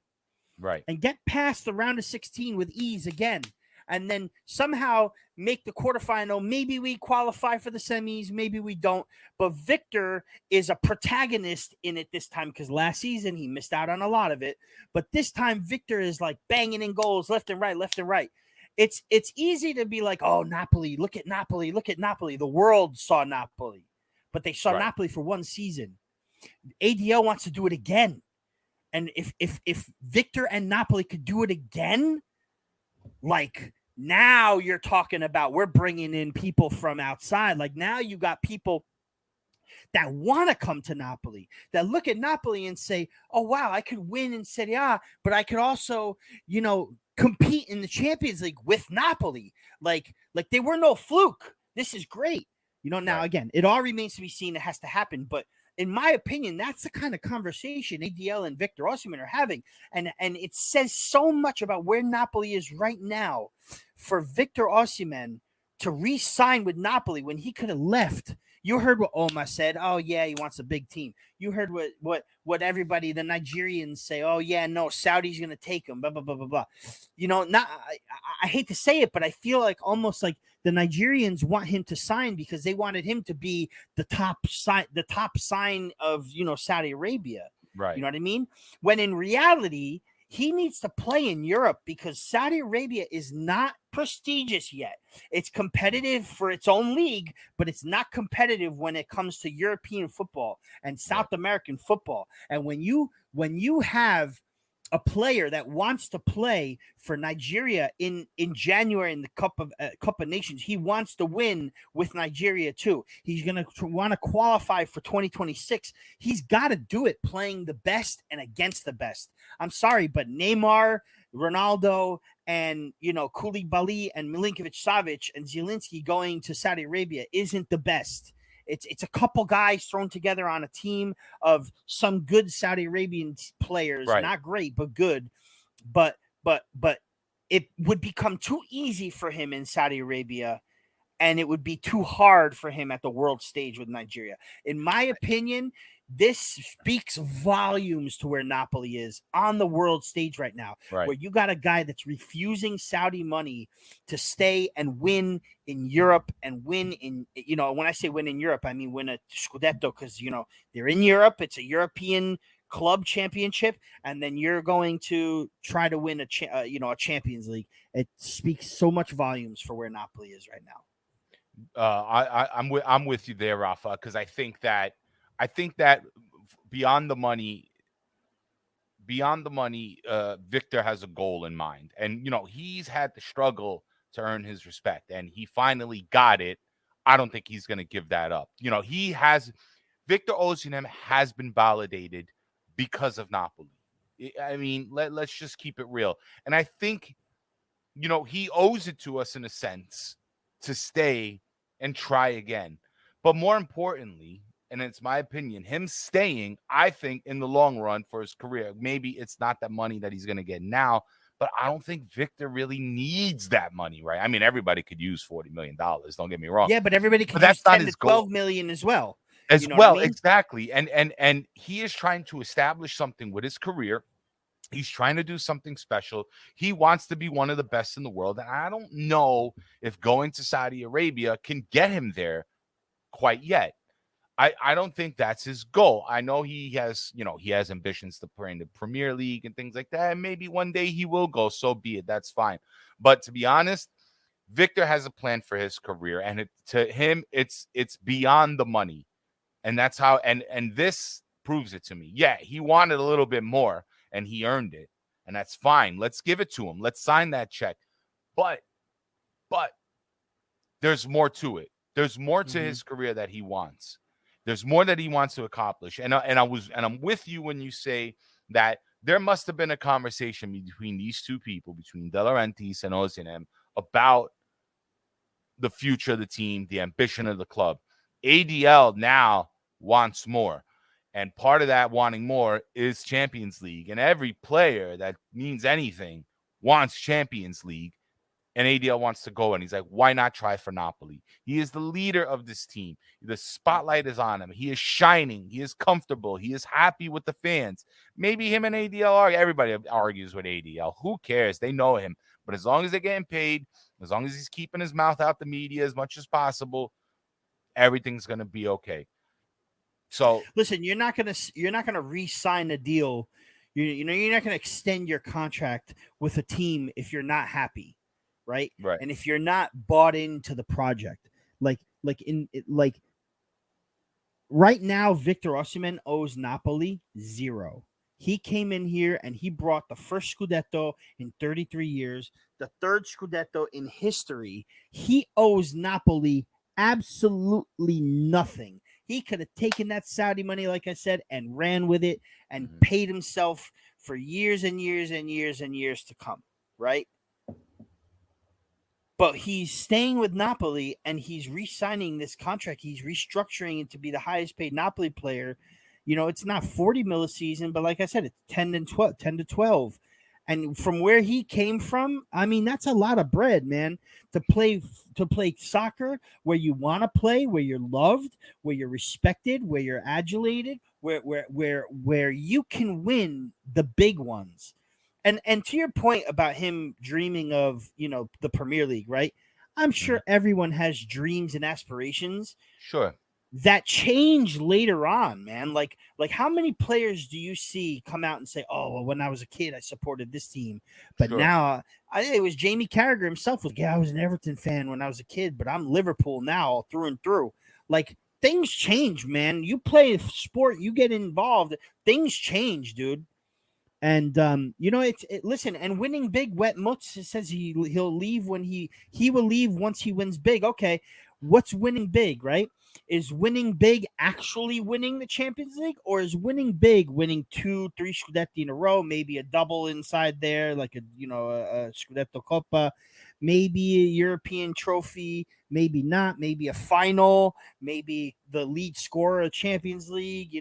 right, and get past the round of 16 with ease again, and then somehow make the quarterfinal. Maybe we qualify for the semis, maybe we don't. But Victor is a protagonist in it this time, because last season he missed out on a lot of it. But this time Victor is like banging in goals left and right, left and right. It's easy to be like, oh, Napoli, look at Napoli, look at Napoli. The world saw Napoli, but they saw Napoli for one season. ADL wants to do it again. And if Victor and Napoli could do it again, like, now you're talking about, we're bringing in people from outside. Like, now you got people that want to come to Napoli, that look at Napoli and say, oh, wow, I could win in Serie A, but I could also, compete in the Champions League with Napoli. Like they were no fluke. This is great. Now, again, it all remains to be seen. It has to happen. But in my opinion, that's the kind of conversation ADL and Victor Osimhen are having. And it says so much about where Napoli is right now for Victor Osimhen to re-sign with Napoli when he could have left. You heard what Oma said. Oh, yeah, he wants a big team. You heard what everybody, the Nigerians, say. Oh, yeah, no, Saudi's going to take him, blah, blah, blah, blah, blah. I hate to say it, but I feel like almost like the Nigerians want him to sign because they wanted him to be the top sign of, Saudi Arabia. right. You know what I mean? When in reality, he needs to play in Europe because Saudi Arabia is not prestigious yet. It's competitive for its own league, but it's not competitive when it comes to European football and South American football. And when you have a player that wants to play for Nigeria in January in the Cup of Nations, he wants to win with Nigeria too. He's going to want to qualify for 2026. He's got to do it playing the best and against the best. I'm sorry, but Neymar, Ronaldo, and Koulibaly and Milinkovic-Savic and Zielinski going to Saudi Arabia isn't the best. It's a couple guys thrown together on a team of some good Saudi Arabian players, not great, but good. But it would become too easy for him in Saudi Arabia, and it would be too hard for him at the world stage with Nigeria. In my opinion, this speaks volumes to where Napoli is on the world stage right now, where you got a guy that's refusing Saudi money to stay and win in Europe and win in, when I say win in Europe, I mean win a scudetto, because, they're in Europe. It's a European club championship, and then you're going to try to win a Champions League. It speaks so much volumes for where Napoli is right now. I'm with you there, Raffa, because I think that beyond the money, Victor has a goal in mind. And, he's had to struggle to earn his respect, and he finally got it. I don't think he's going to give that up. Victor Osimhen has been validated because of Napoli. I mean, let's just keep it real. And I think, he owes it to us in a sense to stay and try again. But more importantly, and it's my opinion, him staying, I think, in the long run for his career, maybe it's not that money that he's going to get now, but I don't think Victor really needs that money, right? I mean, everybody could use $40 million. Don't get me wrong. Yeah, but everybody could But use that's not 10 his to 12 goal. million as well. As You know well, what I mean? exactly. And he is trying to establish something with his career. He's trying to do something special. He wants to be one of the best in the world. And I don't know if going to Saudi Arabia can get him there quite yet. I don't think that's his goal. I know he has ambitions to play in the Premier League and things like that. And maybe one day he will go, so be it. That's fine. But to be honest, Victor has a plan for his career, and to him, it's beyond the money. And that's how, and this proves it to me. Yeah, he wanted a little bit more and he earned it. And that's fine. Let's give it to him. Let's sign that check. But there's more to it. There's more to his career that he wants. There's more that he wants to accomplish. And I'm with you when you say that there must have been a conversation between these two people, between De Laurentiis and Osimhen, about the future of the team, the ambition of the club. ADL now wants more. And part of that wanting more is Champions League. And every player that means anything wants Champions League. And ADL wants to go. And he's like, why not try for Napoli? He is the leader of this team. The spotlight is on him. He is shining. He is comfortable. He is happy with the fans. Maybe him and ADL argue. Everybody argues with ADL. Who cares? They know him. But as long as they're getting paid, as long as he's keeping his mouth out the media as much as possible, everything's going to be okay. So listen, you're not gonna re-sign a deal. You're not gonna extend your contract with a team if you're not happy, right? Right. And if you're not bought into the project, like right now, Victor Osimhen owes Napoli zero. He came in here and he brought the first scudetto in 33 years, the third scudetto in history. He owes Napoli absolutely nothing. He could have taken that Saudi money, like I said, and ran with it and paid himself for years and years and years and years to come, right? But he's staying with Napoli and he's re-signing this contract. He's restructuring it to be the highest paid Napoli player. It's not 40 mil a season, but like I said, it's 10 to 12. And from where he came from, I mean, that's a lot of bread, man. To play soccer where you want to play, where you're loved, where you're respected, where you're adulated, where you can win the big ones. And to your point about him dreaming of, the Premier League, right? I'm sure everyone has dreams and aspirations. Sure. That change later on, man. Like how many players do you see come out and say, "Oh, well, when I was a kid, I supported this team, but now it was Jamie Carragher himself was, I was an Everton fan when I was a kid, but I'm Liverpool now through and through." Like things change, man. You play sport, you get involved, things change, dude. And listen, and winning big, Wet Mutz says he'll leave when he will leave once he wins big. Okay, what's winning big, right? Is winning big actually winning the Champions League, or is winning big winning 2-3 Scudetti in a row, maybe a double inside there, like a Scudetto Coppa, maybe a European trophy, maybe not, maybe a final, maybe the lead scorer of Champions League.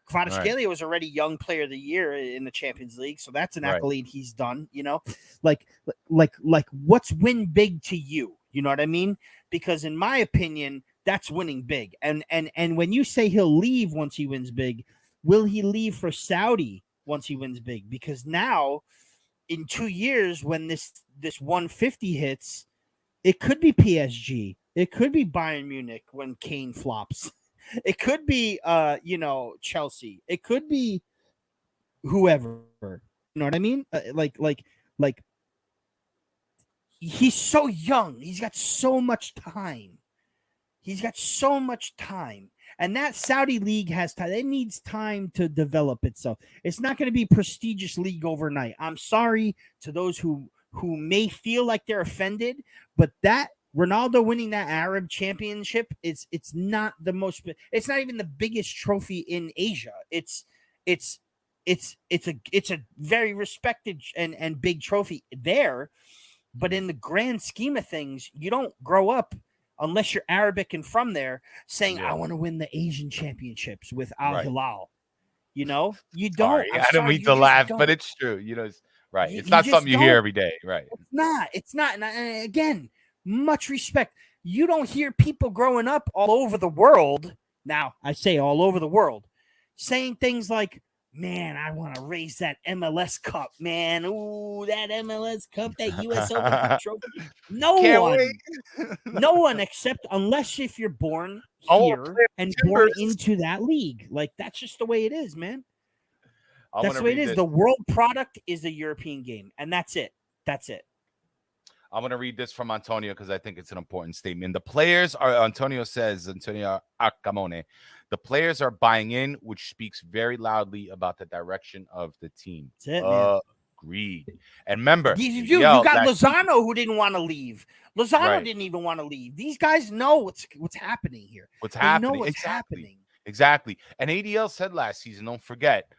Kvaratskhelia was already Young Player of the Year in the Champions League, so that's an accolade he's done. Like what's win big to you? You know what I mean? Because in my opinion, that's winning big. And when you say he'll leave once he wins big, will he leave for Saudi once he wins big? Because now, in 2 years, when this 150 hits, it could be PSG. It could be Bayern Munich when Kane flops. It could be, Chelsea. It could be whoever. You know what I mean? Like he's so young. He's got so much time. And that Saudi league has time. It needs time to develop itself. It's not going to be a prestigious league overnight. I'm sorry to those who may feel like they're offended, but that Ronaldo winning that Arab championship, it's not the most, it's not even the biggest trophy in Asia. It's it's a very respected and big trophy there. But in the grand scheme of things, you don't grow up unless you're Arabic and from there saying, I want to win the Asian championships with Al Hilal. You know, you don't. I don't mean to laugh, but it's true. You know, it's right. It's not something you hear every day. Right. It's not. And again, much respect. You don't hear people growing up all over the world. Now, I say all over the world saying things like, man, I want to raise that MLS Cup, man. Ooh, that MLS Cup, that US Open trophy. No one except unless if you're born here and born into that league. Like, that's just the way it is, man. That's the way it is. The world product is a European game, and that's it. That's it. I'm going to read this from Antonio because I think it's an important statement. The players are, Antonio Acamone, the players are buying in, which speaks very loudly about the direction of the team. That's it, man. Agreed. And remember, you got Lozano who didn't want to leave. Lozano didn't even want to leave. These guys know what's happening here. They know what's happening. Exactly. And ADL said last season, don't forget,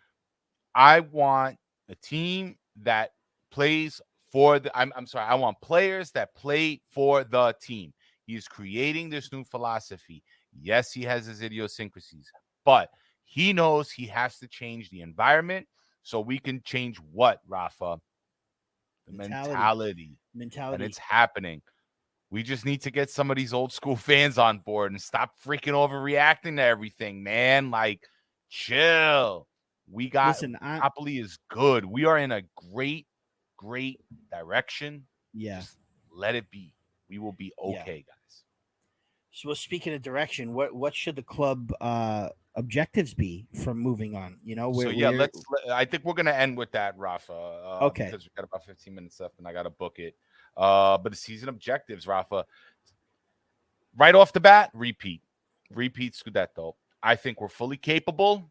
I want a team that plays for the I want players that play for the team. He is creating this new philosophy. Yes, he has his idiosyncrasies, but he knows he has to change the environment so we can change what, Raffa? The mentality. And it's happening. We just need to get some of these old school fans on board and stop freaking overreacting to everything, man. Like, chill. We got Napoli is good. We are in a great direction. Yeah. Just let it be. We will be okay, guys. So speaking of direction, what should the club objectives be from moving on? You know, I think we're gonna end with that, Rafa. Okay. Because we've got about 15 minutes left and I gotta book it. But the season objectives, Rafa, right off the bat, repeat scudetto. I think we're fully capable.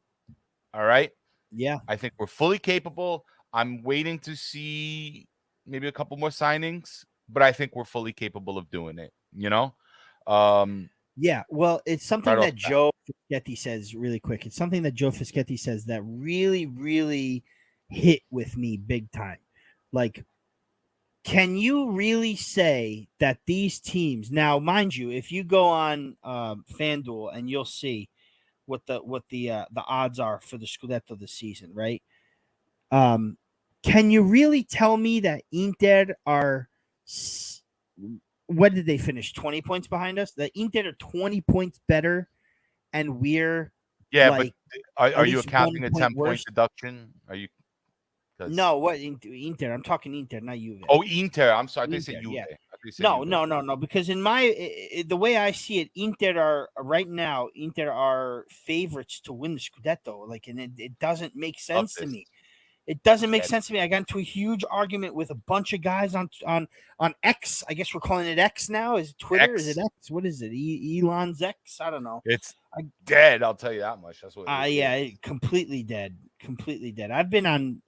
All right. Yeah. I think we're fully capable. I'm waiting to see maybe a couple more signings, but I think we're fully capable of doing it, you know? Yeah, well, it's something that Joe Fischetti says really quick. It's something that Joe Fischetti says that really, really hit with me big time. Like, can you really say that these teams now, mind you, if you go on FanDuel and you'll see what the odds are for the Scudetto this season, right? Can you really tell me that Inter are what did they finish 20 points behind us? That Inter are 20 points better, and we're but are you accounting a 10-point deduction? Are you? No, what Inter? I'm talking Inter, not Juve. Oh, Inter. I'm sorry. They said Juve. Yeah. No. Because in the way I see it, Inter are right now. Inter are favorites to win the Scudetto. Like, and it doesn't make sense to me. It doesn't make sense to me. I got into a huge argument with a bunch of guys on X. I guess we're calling it X now. Is it Twitter? X. Is it X? What is it? Elon's X? I don't know. It's dead. I'll tell you that much. That's what. Yeah, completely dead. Completely dead. I've been on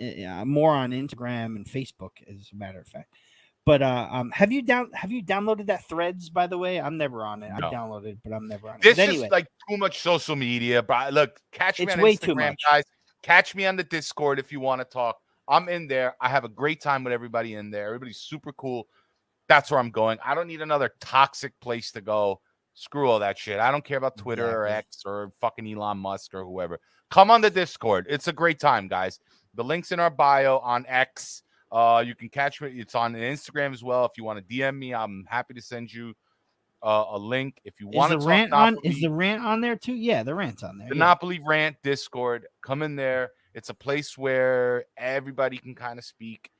more on Instagram and Facebook, as a matter of fact. But have you downloaded that Threads? By the way, I'm never on it. No. I downloaded it, but I'm never on it. This is like too much social media. But look, catch me on Instagram, guys. Catch me on the Discord if you want to talk. I'm in there. I have a great time with everybody in there. Everybody's super cool. That's where I'm going. I don't need another toxic place to go. Screw all that shit. I don't care about Twitter or X or fucking Elon Musk or whoever. Come on the Discord. It's a great time, guys. The link's in our bio on X. You can catch me. It's on Instagram as well. If you want to DM me, I'm happy to send you a link. If you want to talk Napoli, is the rant on there too? Yeah, the rant's on there. The Napoli Rant Discord. Come in there. It's a place where everybody can kind of speak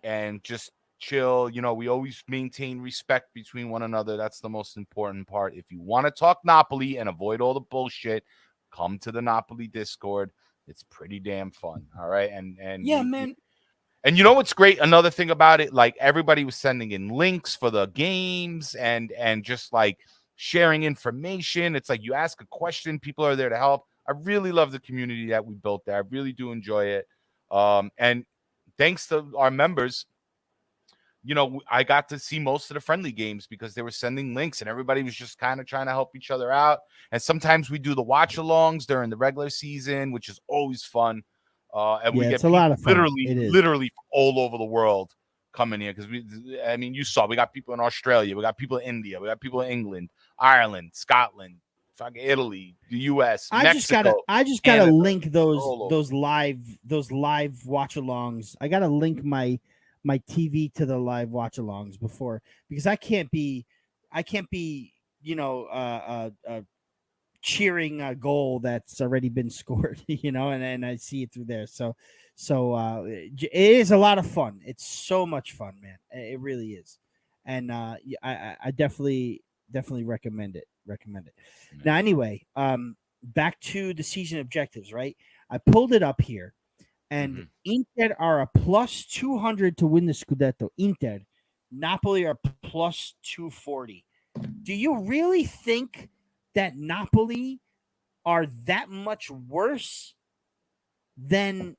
and just chill. You know, we always maintain respect between one another. That's the most important part. If you want to talk Napoli and avoid all the bullshit, come to the Napoli Discord. It's pretty damn fun. All right. And man. And you know what's great? Another thing about it, like everybody was sending in links for the games and just like sharing information. It's like you ask a question, people are there to help. I really love the community that we built there. I really do enjoy it. And thanks to our members, you know, I got to see most of the friendly games because they were sending links and everybody was just kind of trying to help each other out. And sometimes we do the watch alongs during the regular season, which is always fun. And we Yeah, get it's a people lot of fun. literally, It is. literally all over the world coming here because I mean, you saw we got people in Australia, we got people in India, we got people in England, Ireland, Scotland, fucking Italy, the U.S., Mexico. I just gotta Canada, link all over. those live watch alongs. I gotta link my TV to the live watch alongs before, because I can't be cheering a goal that's already been scored, and I see it through there. So it is a lot of fun. It's so much fun, man. It really is. And I definitely recommend it. Now, anyway, back to the season objectives, right? I pulled it up here, and Inter are a plus 200 to win the scudetto. Inter, Napoli are plus 240. Do you really think that Napoli are that much worse than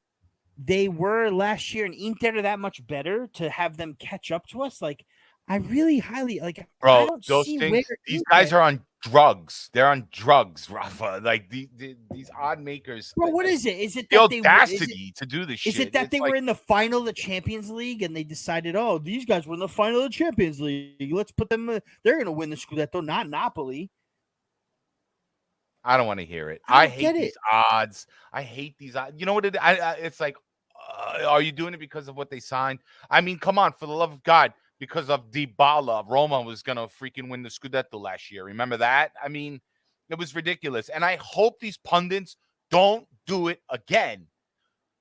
they were last year, and Inter are that much better to have them catch up to us? Like, I really highly I Bro, don't those see things, where these Inter, guys are on drugs. They're on drugs, Raffa. Like these odd makers. bro. What is it? Is it The that they audacity to do this shit? Is it that It's they like, were in the final of the Champions League and they decided, oh, these guys were in the final of the Champions League, let's put them, they're going to win the Scudetto, not Napoli? I don't want to hear it. I I don't hate get these it. odds. I hate these odds. You know what it's like, are you doing it because of what they signed? I mean, come on, for the love of God, because of Dybala, Roma was going to freaking win the Scudetto last year. Remember that? I mean, it was ridiculous. And I hope these pundits don't do it again.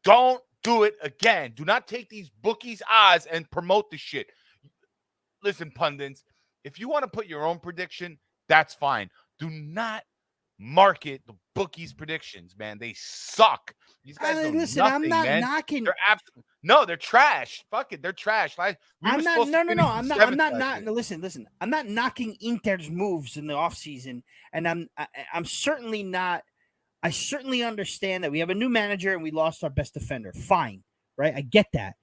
Don't do it again. Do not take these bookies' odds and promote the shit. Listen, pundits, if you want to put your own prediction, that's fine. Do not market the bookies' predictions, man. They suck. These guys know Listen, nothing, I'm not man. knocking. No, they're trash. Fuck it, they're trash. Like, I'm not. No. I'm not. Not. Listen. I'm not knocking Inter's moves in the offseason, and I'm certainly not. I certainly understand that we have a new manager and we lost our best defender. Fine, right? I get that.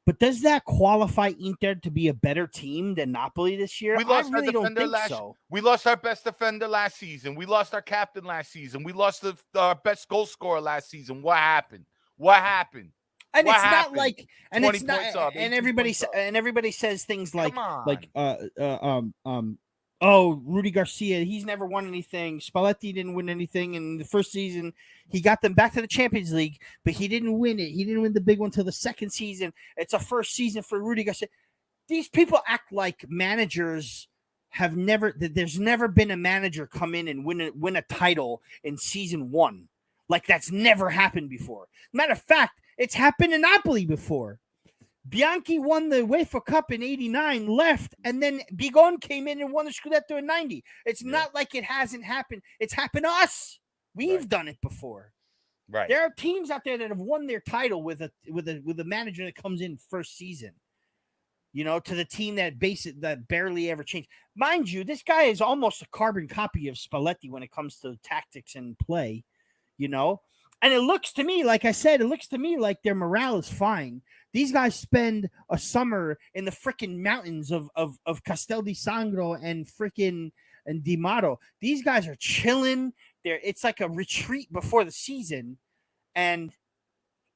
But does that qualify Inter to be a better team than Napoli this year? We lost I really don't think last. so. We lost our best defender last season. We lost our captain last season. We lost our best goal scorer last season. What happened? And what it's happened? not like, and it's not, up, and everybody says things like, Come on. oh, Rudy Garcia, he's never won anything. Spalletti didn't win anything in the first season. He got them back to the Champions League, but he didn't win it. He didn't win the big one till the second season. It's a first season for Rudy Garcia. These people act like managers have never. There's never been a manager come in and win a title in season one. Like, that's never happened before. Matter of fact, it's happened in Napoli before. Bianchi won the UEFA Cup in 89, left, and then Bigon came in and won the Scudetto in 90. It's not like it hasn't happened. It's happened to us. We've done it before. Right. There are teams out there that have won their title with a manager that comes in first season. To the team that barely ever changed. Mind you, this guy is almost a carbon copy of Spalletti when it comes to tactics and play, And it looks to me, like I said, like their morale is fine. These guys spend a summer in the freaking mountains of Castel di Sangro and Di Mato. These guys are chilling. It's like a retreat before the season, and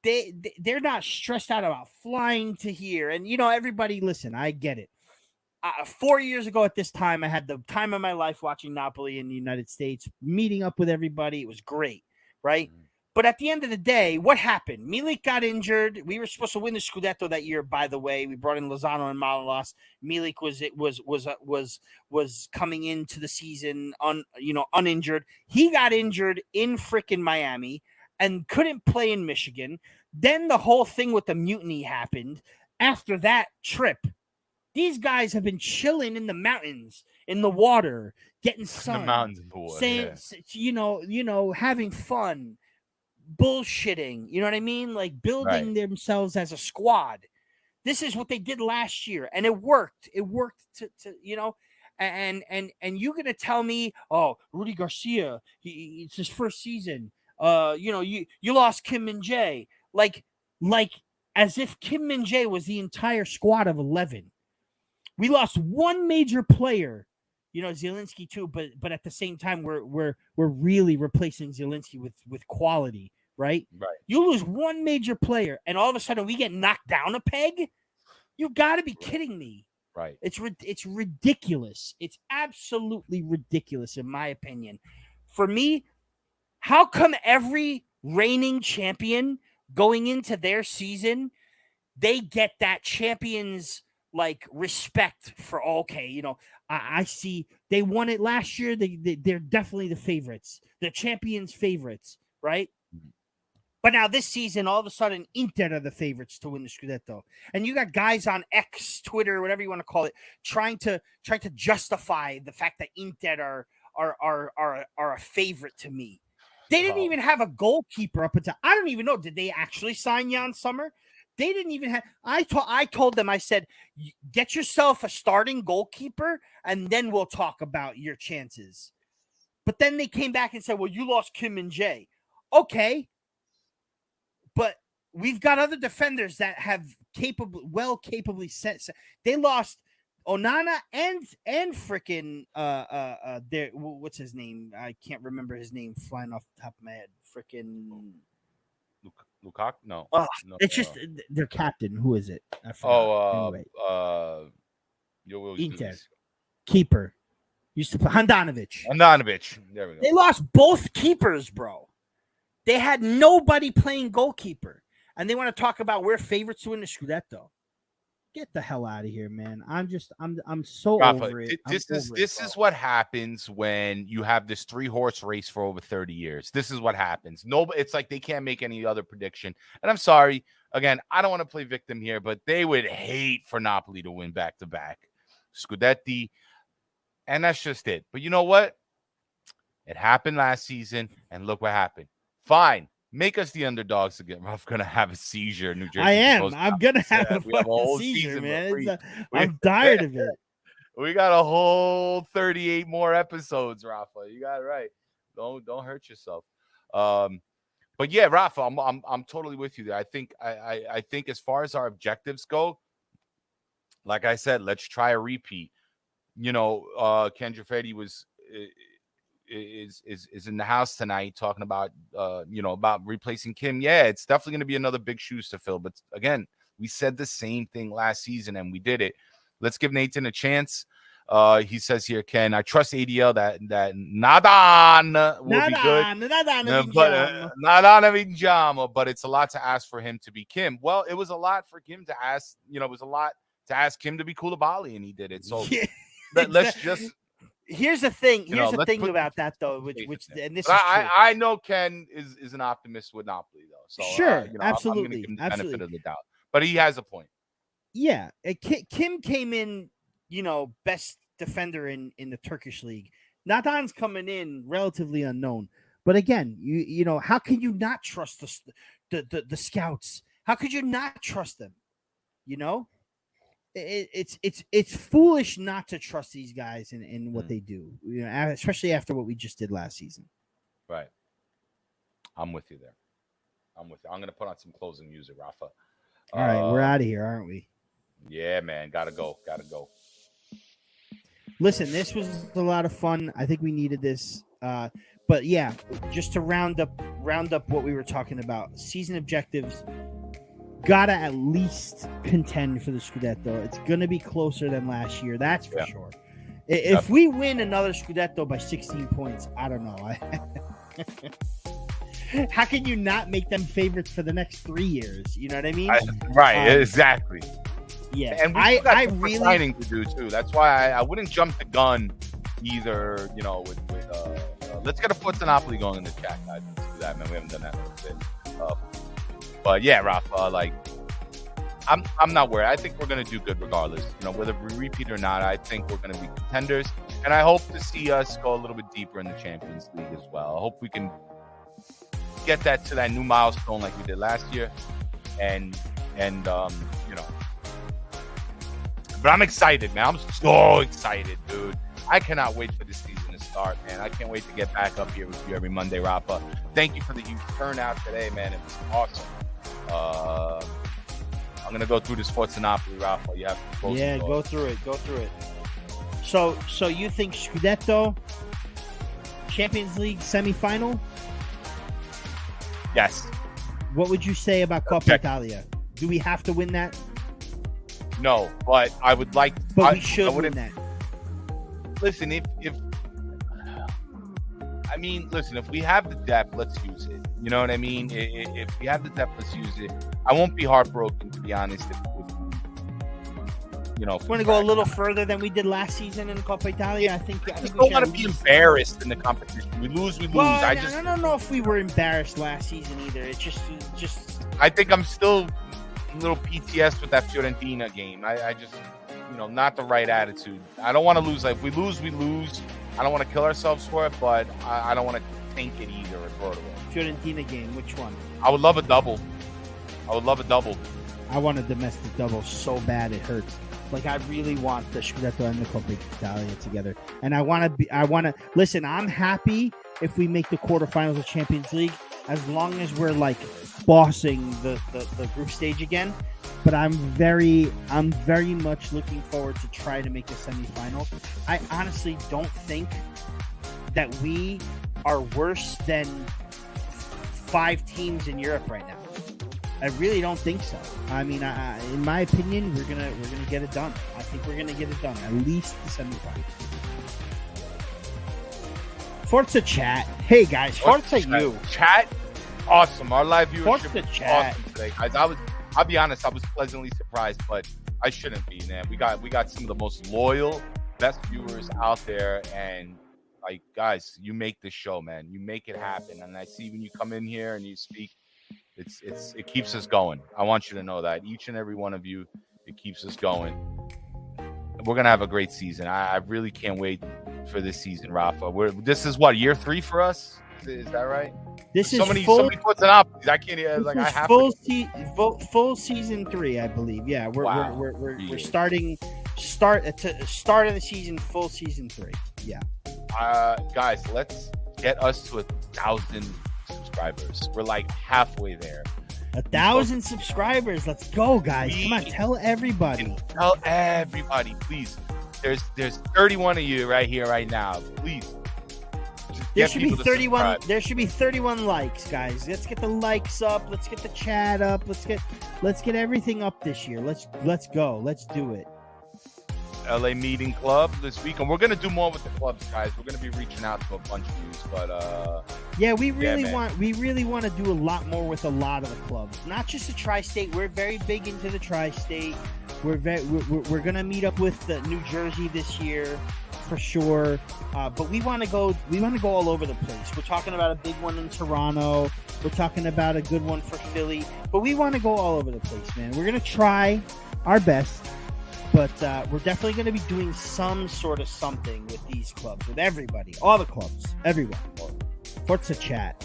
they're not stressed out about flying to here. And everybody, listen, I get it. 4 years ago at this time, I had the time of my life watching Napoli in the United States, meeting up with everybody. It was great, right? But at the end of the day, what happened? Milik got injured. We were supposed to win the Scudetto that year, by the way. We brought in Lozano and Manolas. Milik was coming into the season uninjured. He got injured in freaking Miami and couldn't play in Michigan. Then the whole thing with the mutiny happened. After that trip, these guys have been chilling in the mountains, in the water, getting sun, in the mountains, having fun. Bullshitting, you know what I mean? Like building themselves as a squad. This is what they did last year, and it worked. It worked to and you're gonna tell me, oh, Rudy Garcia, it's his first season. You lost Kim Min-jae, like as if Kim Min-jae was the entire squad of 11. We lost one major player. Zielinski too, but at the same time, we're really replacing Zielinski with quality. right? Right. You lose one major player, and all of a sudden we get knocked down a peg. You got to be kidding me. Right. It's ridiculous. It's absolutely ridiculous, in my opinion. For me, how come every reigning champion going into their season, they get that champion's like respect for, okay, you know, I see they won it last year. They're definitely the favorites, the champions' favorites, right? But now this season, all of a sudden, Inter are the favorites to win the scudetto, and you got guys on X, Twitter, whatever you want to call it, trying to justify the fact that Inter are a favorite to me. They didn't even have a goalkeeper up until, I don't even know. Did they actually sign Jan Sommer? They didn't even have. I told them, I said, get yourself a starting goalkeeper, and then we'll talk about your chances. But then they came back and said, well, you lost Kim and Jay. Okay. But we've got other defenders that have capably set. They lost Onana and freaking their, what's his name? I can't remember his name flying off the top of my head. Freaking Lukaku? No. No. It's just their captain. Who is it? I forgot. Inter keeper used to play Handanovic. There we go. They lost both keepers, bro. They had nobody playing goalkeeper, and they want to talk about we're favorites to win the scudetto. Get the hell out of here, man! I'm so Rafa, over it. This is what happens when you have this 3-horse race for over 30 years. This is what happens. It's like they can't make any other prediction. And I'm sorry, again, I don't want to play victim here, but they would hate for Napoli to win back-to-back Scudetti, and that's just it. But you know what? It happened last season, and look what happened. Fine. Make us the underdogs again. I'm going to have a seizure in New Jersey. I am. I'm going to have a whole seizure, man. I'm tired of it. We got a whole 38 more episodes, Rafa. You got it right. Don't hurt yourself. But yeah, Rafa, I'm totally with you there. I think as far as our objectives go, like I said, let's try a repeat. You know, Kendra Freddy is in the house tonight talking about about replacing Kim. Yeah, it's definitely going to be another big shoes to fill. But again, we said the same thing last season and we did it. Let's give Nathan a chance. He says here, Ken, I trust ADL that Nadan will be good. Nadan, but it's a lot to ask for him to be Kim. Well, it was a lot for Kim to ask. It was a lot to ask him to be Koulibaly, and he did it. So let's just. Here's the thing. Here's the thing about that, though, which and this is I know Ken is an optimist with Napoli, though. So sure, absolutely, I'm going to give him the benefit of the doubt, but he has a point. Yeah, Kim came in, best defender in the Turkish league. Nadan's coming in relatively unknown, but again, you know, how can you not trust the scouts? How could you not trust them? You know. It's foolish not to trust these guys in what they do, especially after what we just did last season. Right. I'm with you there. I'm going to put on some closing music, Rafa. All right, we're out of here, aren't we? Yeah, man. Gotta go. Listen, this was a lot of fun. I think we needed this. But yeah, just to round up what we were talking about, season objectives. Gotta at least contend for the Scudetto. It's gonna be closer than last year, that's for sure. If we win another Scudetto by 16 points, I don't know. How can you not make them favorites for the next 3 years? You know what I mean? Exactly. Yeah, and I really signing to do too. That's why I wouldn't jump the gun either. With let's get a Forza Napoli going in the chat, guys. Let's do that, man. We haven't done that in a bit. But yeah, Rafa, I'm not worried. I think we're gonna do good regardless. Whether we repeat or not, I think we're gonna be contenders, and I hope to see us go a little bit deeper in the Champions League as well. I hope we can get that to that new milestone like we did last year, and But I'm excited, man. I'm so excited, dude. I cannot wait for this season to start, man. I can't wait to get back up here with you every Monday, Rafa. Thank you for the huge turnout today, man. It was awesome. I'm gonna go through this Forza Napoli, Rafa. You have to go through it. So you think Scudetto, Champions League semifinal? Yes. What would you say about Coppa Okay. Italia? Do we have to win that? No, but I would like. But we should win that. Listen, if we have the depth, let's use it. You know what I mean? If we have the depth, let's use it. I won't be heartbroken, to be honest. If Want to go a little further than we did last season in Coppa Italia? I think I don't want to be embarrassed in the competition. We lose. Well, I don't know if we were embarrassed last season either. It's just. I think I'm still a little PTS with that Fiorentina game. I just, not the right attitude. I don't want to lose. Like, if we lose, we lose. I don't want to kill ourselves for it, but I don't want to tank it either or throw it away. Fiorentina game, which one? I would love a double. I want a domestic double so bad it hurts. Like, I really want the scudetto and the Coppa Italia together. And listen, I'm happy if we make the quarterfinals of Champions League, as long as we're like bossing the group stage again. But I'm very much looking forward to try to make the semifinal. I honestly don't think that we are worse than 5 teams in Europe right now. I really don't think so. I mean, in my opinion, we're gonna get it done. I think we're gonna get it done, at least the semifinal. Forza chat. Hey guys, Forza you. Chat, awesome. Our live viewership Forza is chat. awesome today, guys. I'll be honest, I was pleasantly surprised, but I shouldn't be, man. We got some of the most loyal, best viewers out there, and like, guys, you make this show, man. You make it happen. And I see when you come in here and you speak, it keeps us going. I want you to know that each and every one of you, it keeps us going. We're gonna have a great season. I really can't wait for this season, Raffa. This is what, year 3 for us? Is that right? This is so many puts and opposites. I can't I have full season 3, I believe. Yeah, we're starting at the start of the season, full season 3. Yeah. Guys, let's get us to 1,000 subscribers. We're like halfway there. 1,000 subscribers. Let's go, guys. Come on, tell everybody. Tell everybody, please. There's 31 of you right here, right now. Please. There should be 31. There should be 31 likes, guys. Let's get the likes up. Let's get the chat up. Let's get everything up this year. Let's go. Let's do it. LA Meeting Club this week, and we're gonna do more with the clubs, guys. We're gonna be reaching out to a bunch of you, but we really want to do a lot more with a lot of the clubs, not just the tri-state. We're very big into the tri-state. We're gonna meet up with the New Jersey this year for sure, but we want to go all over the place. We're talking about a big one in Toronto. We're talking about a good one for Philly, but we want to go all over the place, man. We're gonna try our best. But we're definitely going to be doing some sort of something with these clubs, with everybody, all the clubs, everyone. Forza chat.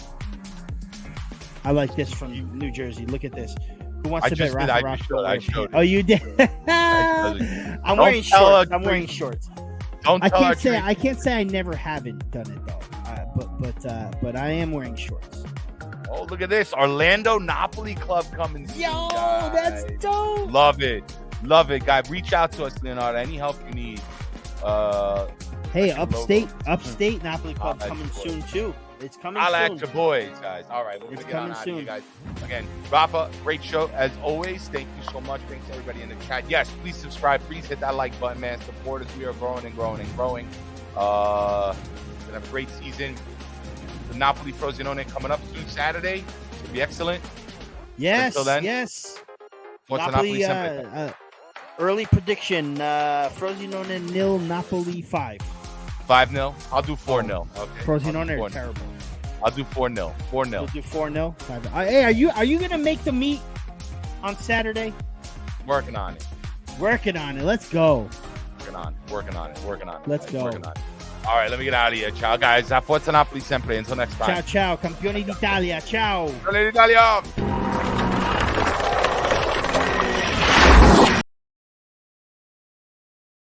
I like this from New Jersey. Look at this. Who wants to bet Raffa? I showed it. Oh, you did. I'm wearing shorts. I'm wearing shorts. I can't say I never haven't done it though. But I am wearing shorts. Oh, look at this. Orlando Napoli Club coming. Yo, that's dope. Love it, guys. Reach out to us, Leonardo. Any help you need. Hey, upstate Napoli Club coming soon too. It's coming soon. I'll ask your boys, guys. All right, we're gonna get on out of here, guys. Again, Raffa, great show as always. Thank you so much. Thanks to everybody in the chat. Yes, please subscribe. Please hit that like button, man. Support us. We are growing and growing and growing. Gonna have a great season. The Napoli Frosinone coming up soon Saturday. Should be excellent. Yes. Until then, yes. Napoli early prediction: Frosinone 0, Napoli 5. 5-0. I'll do 4-0. Okay. Frosinone are terrible. I'll do 4-0. 4-0. We'll do 4-0. Hey, are you gonna make the meet on Saturday? Working on it. Let's go. Working on it. Let's go. All right, let me get out of here. Ciao, guys. A Forza Napoli sempre. Until next time. Ciao. Campioni d'Italia. Ciao. Campioni d'Italia.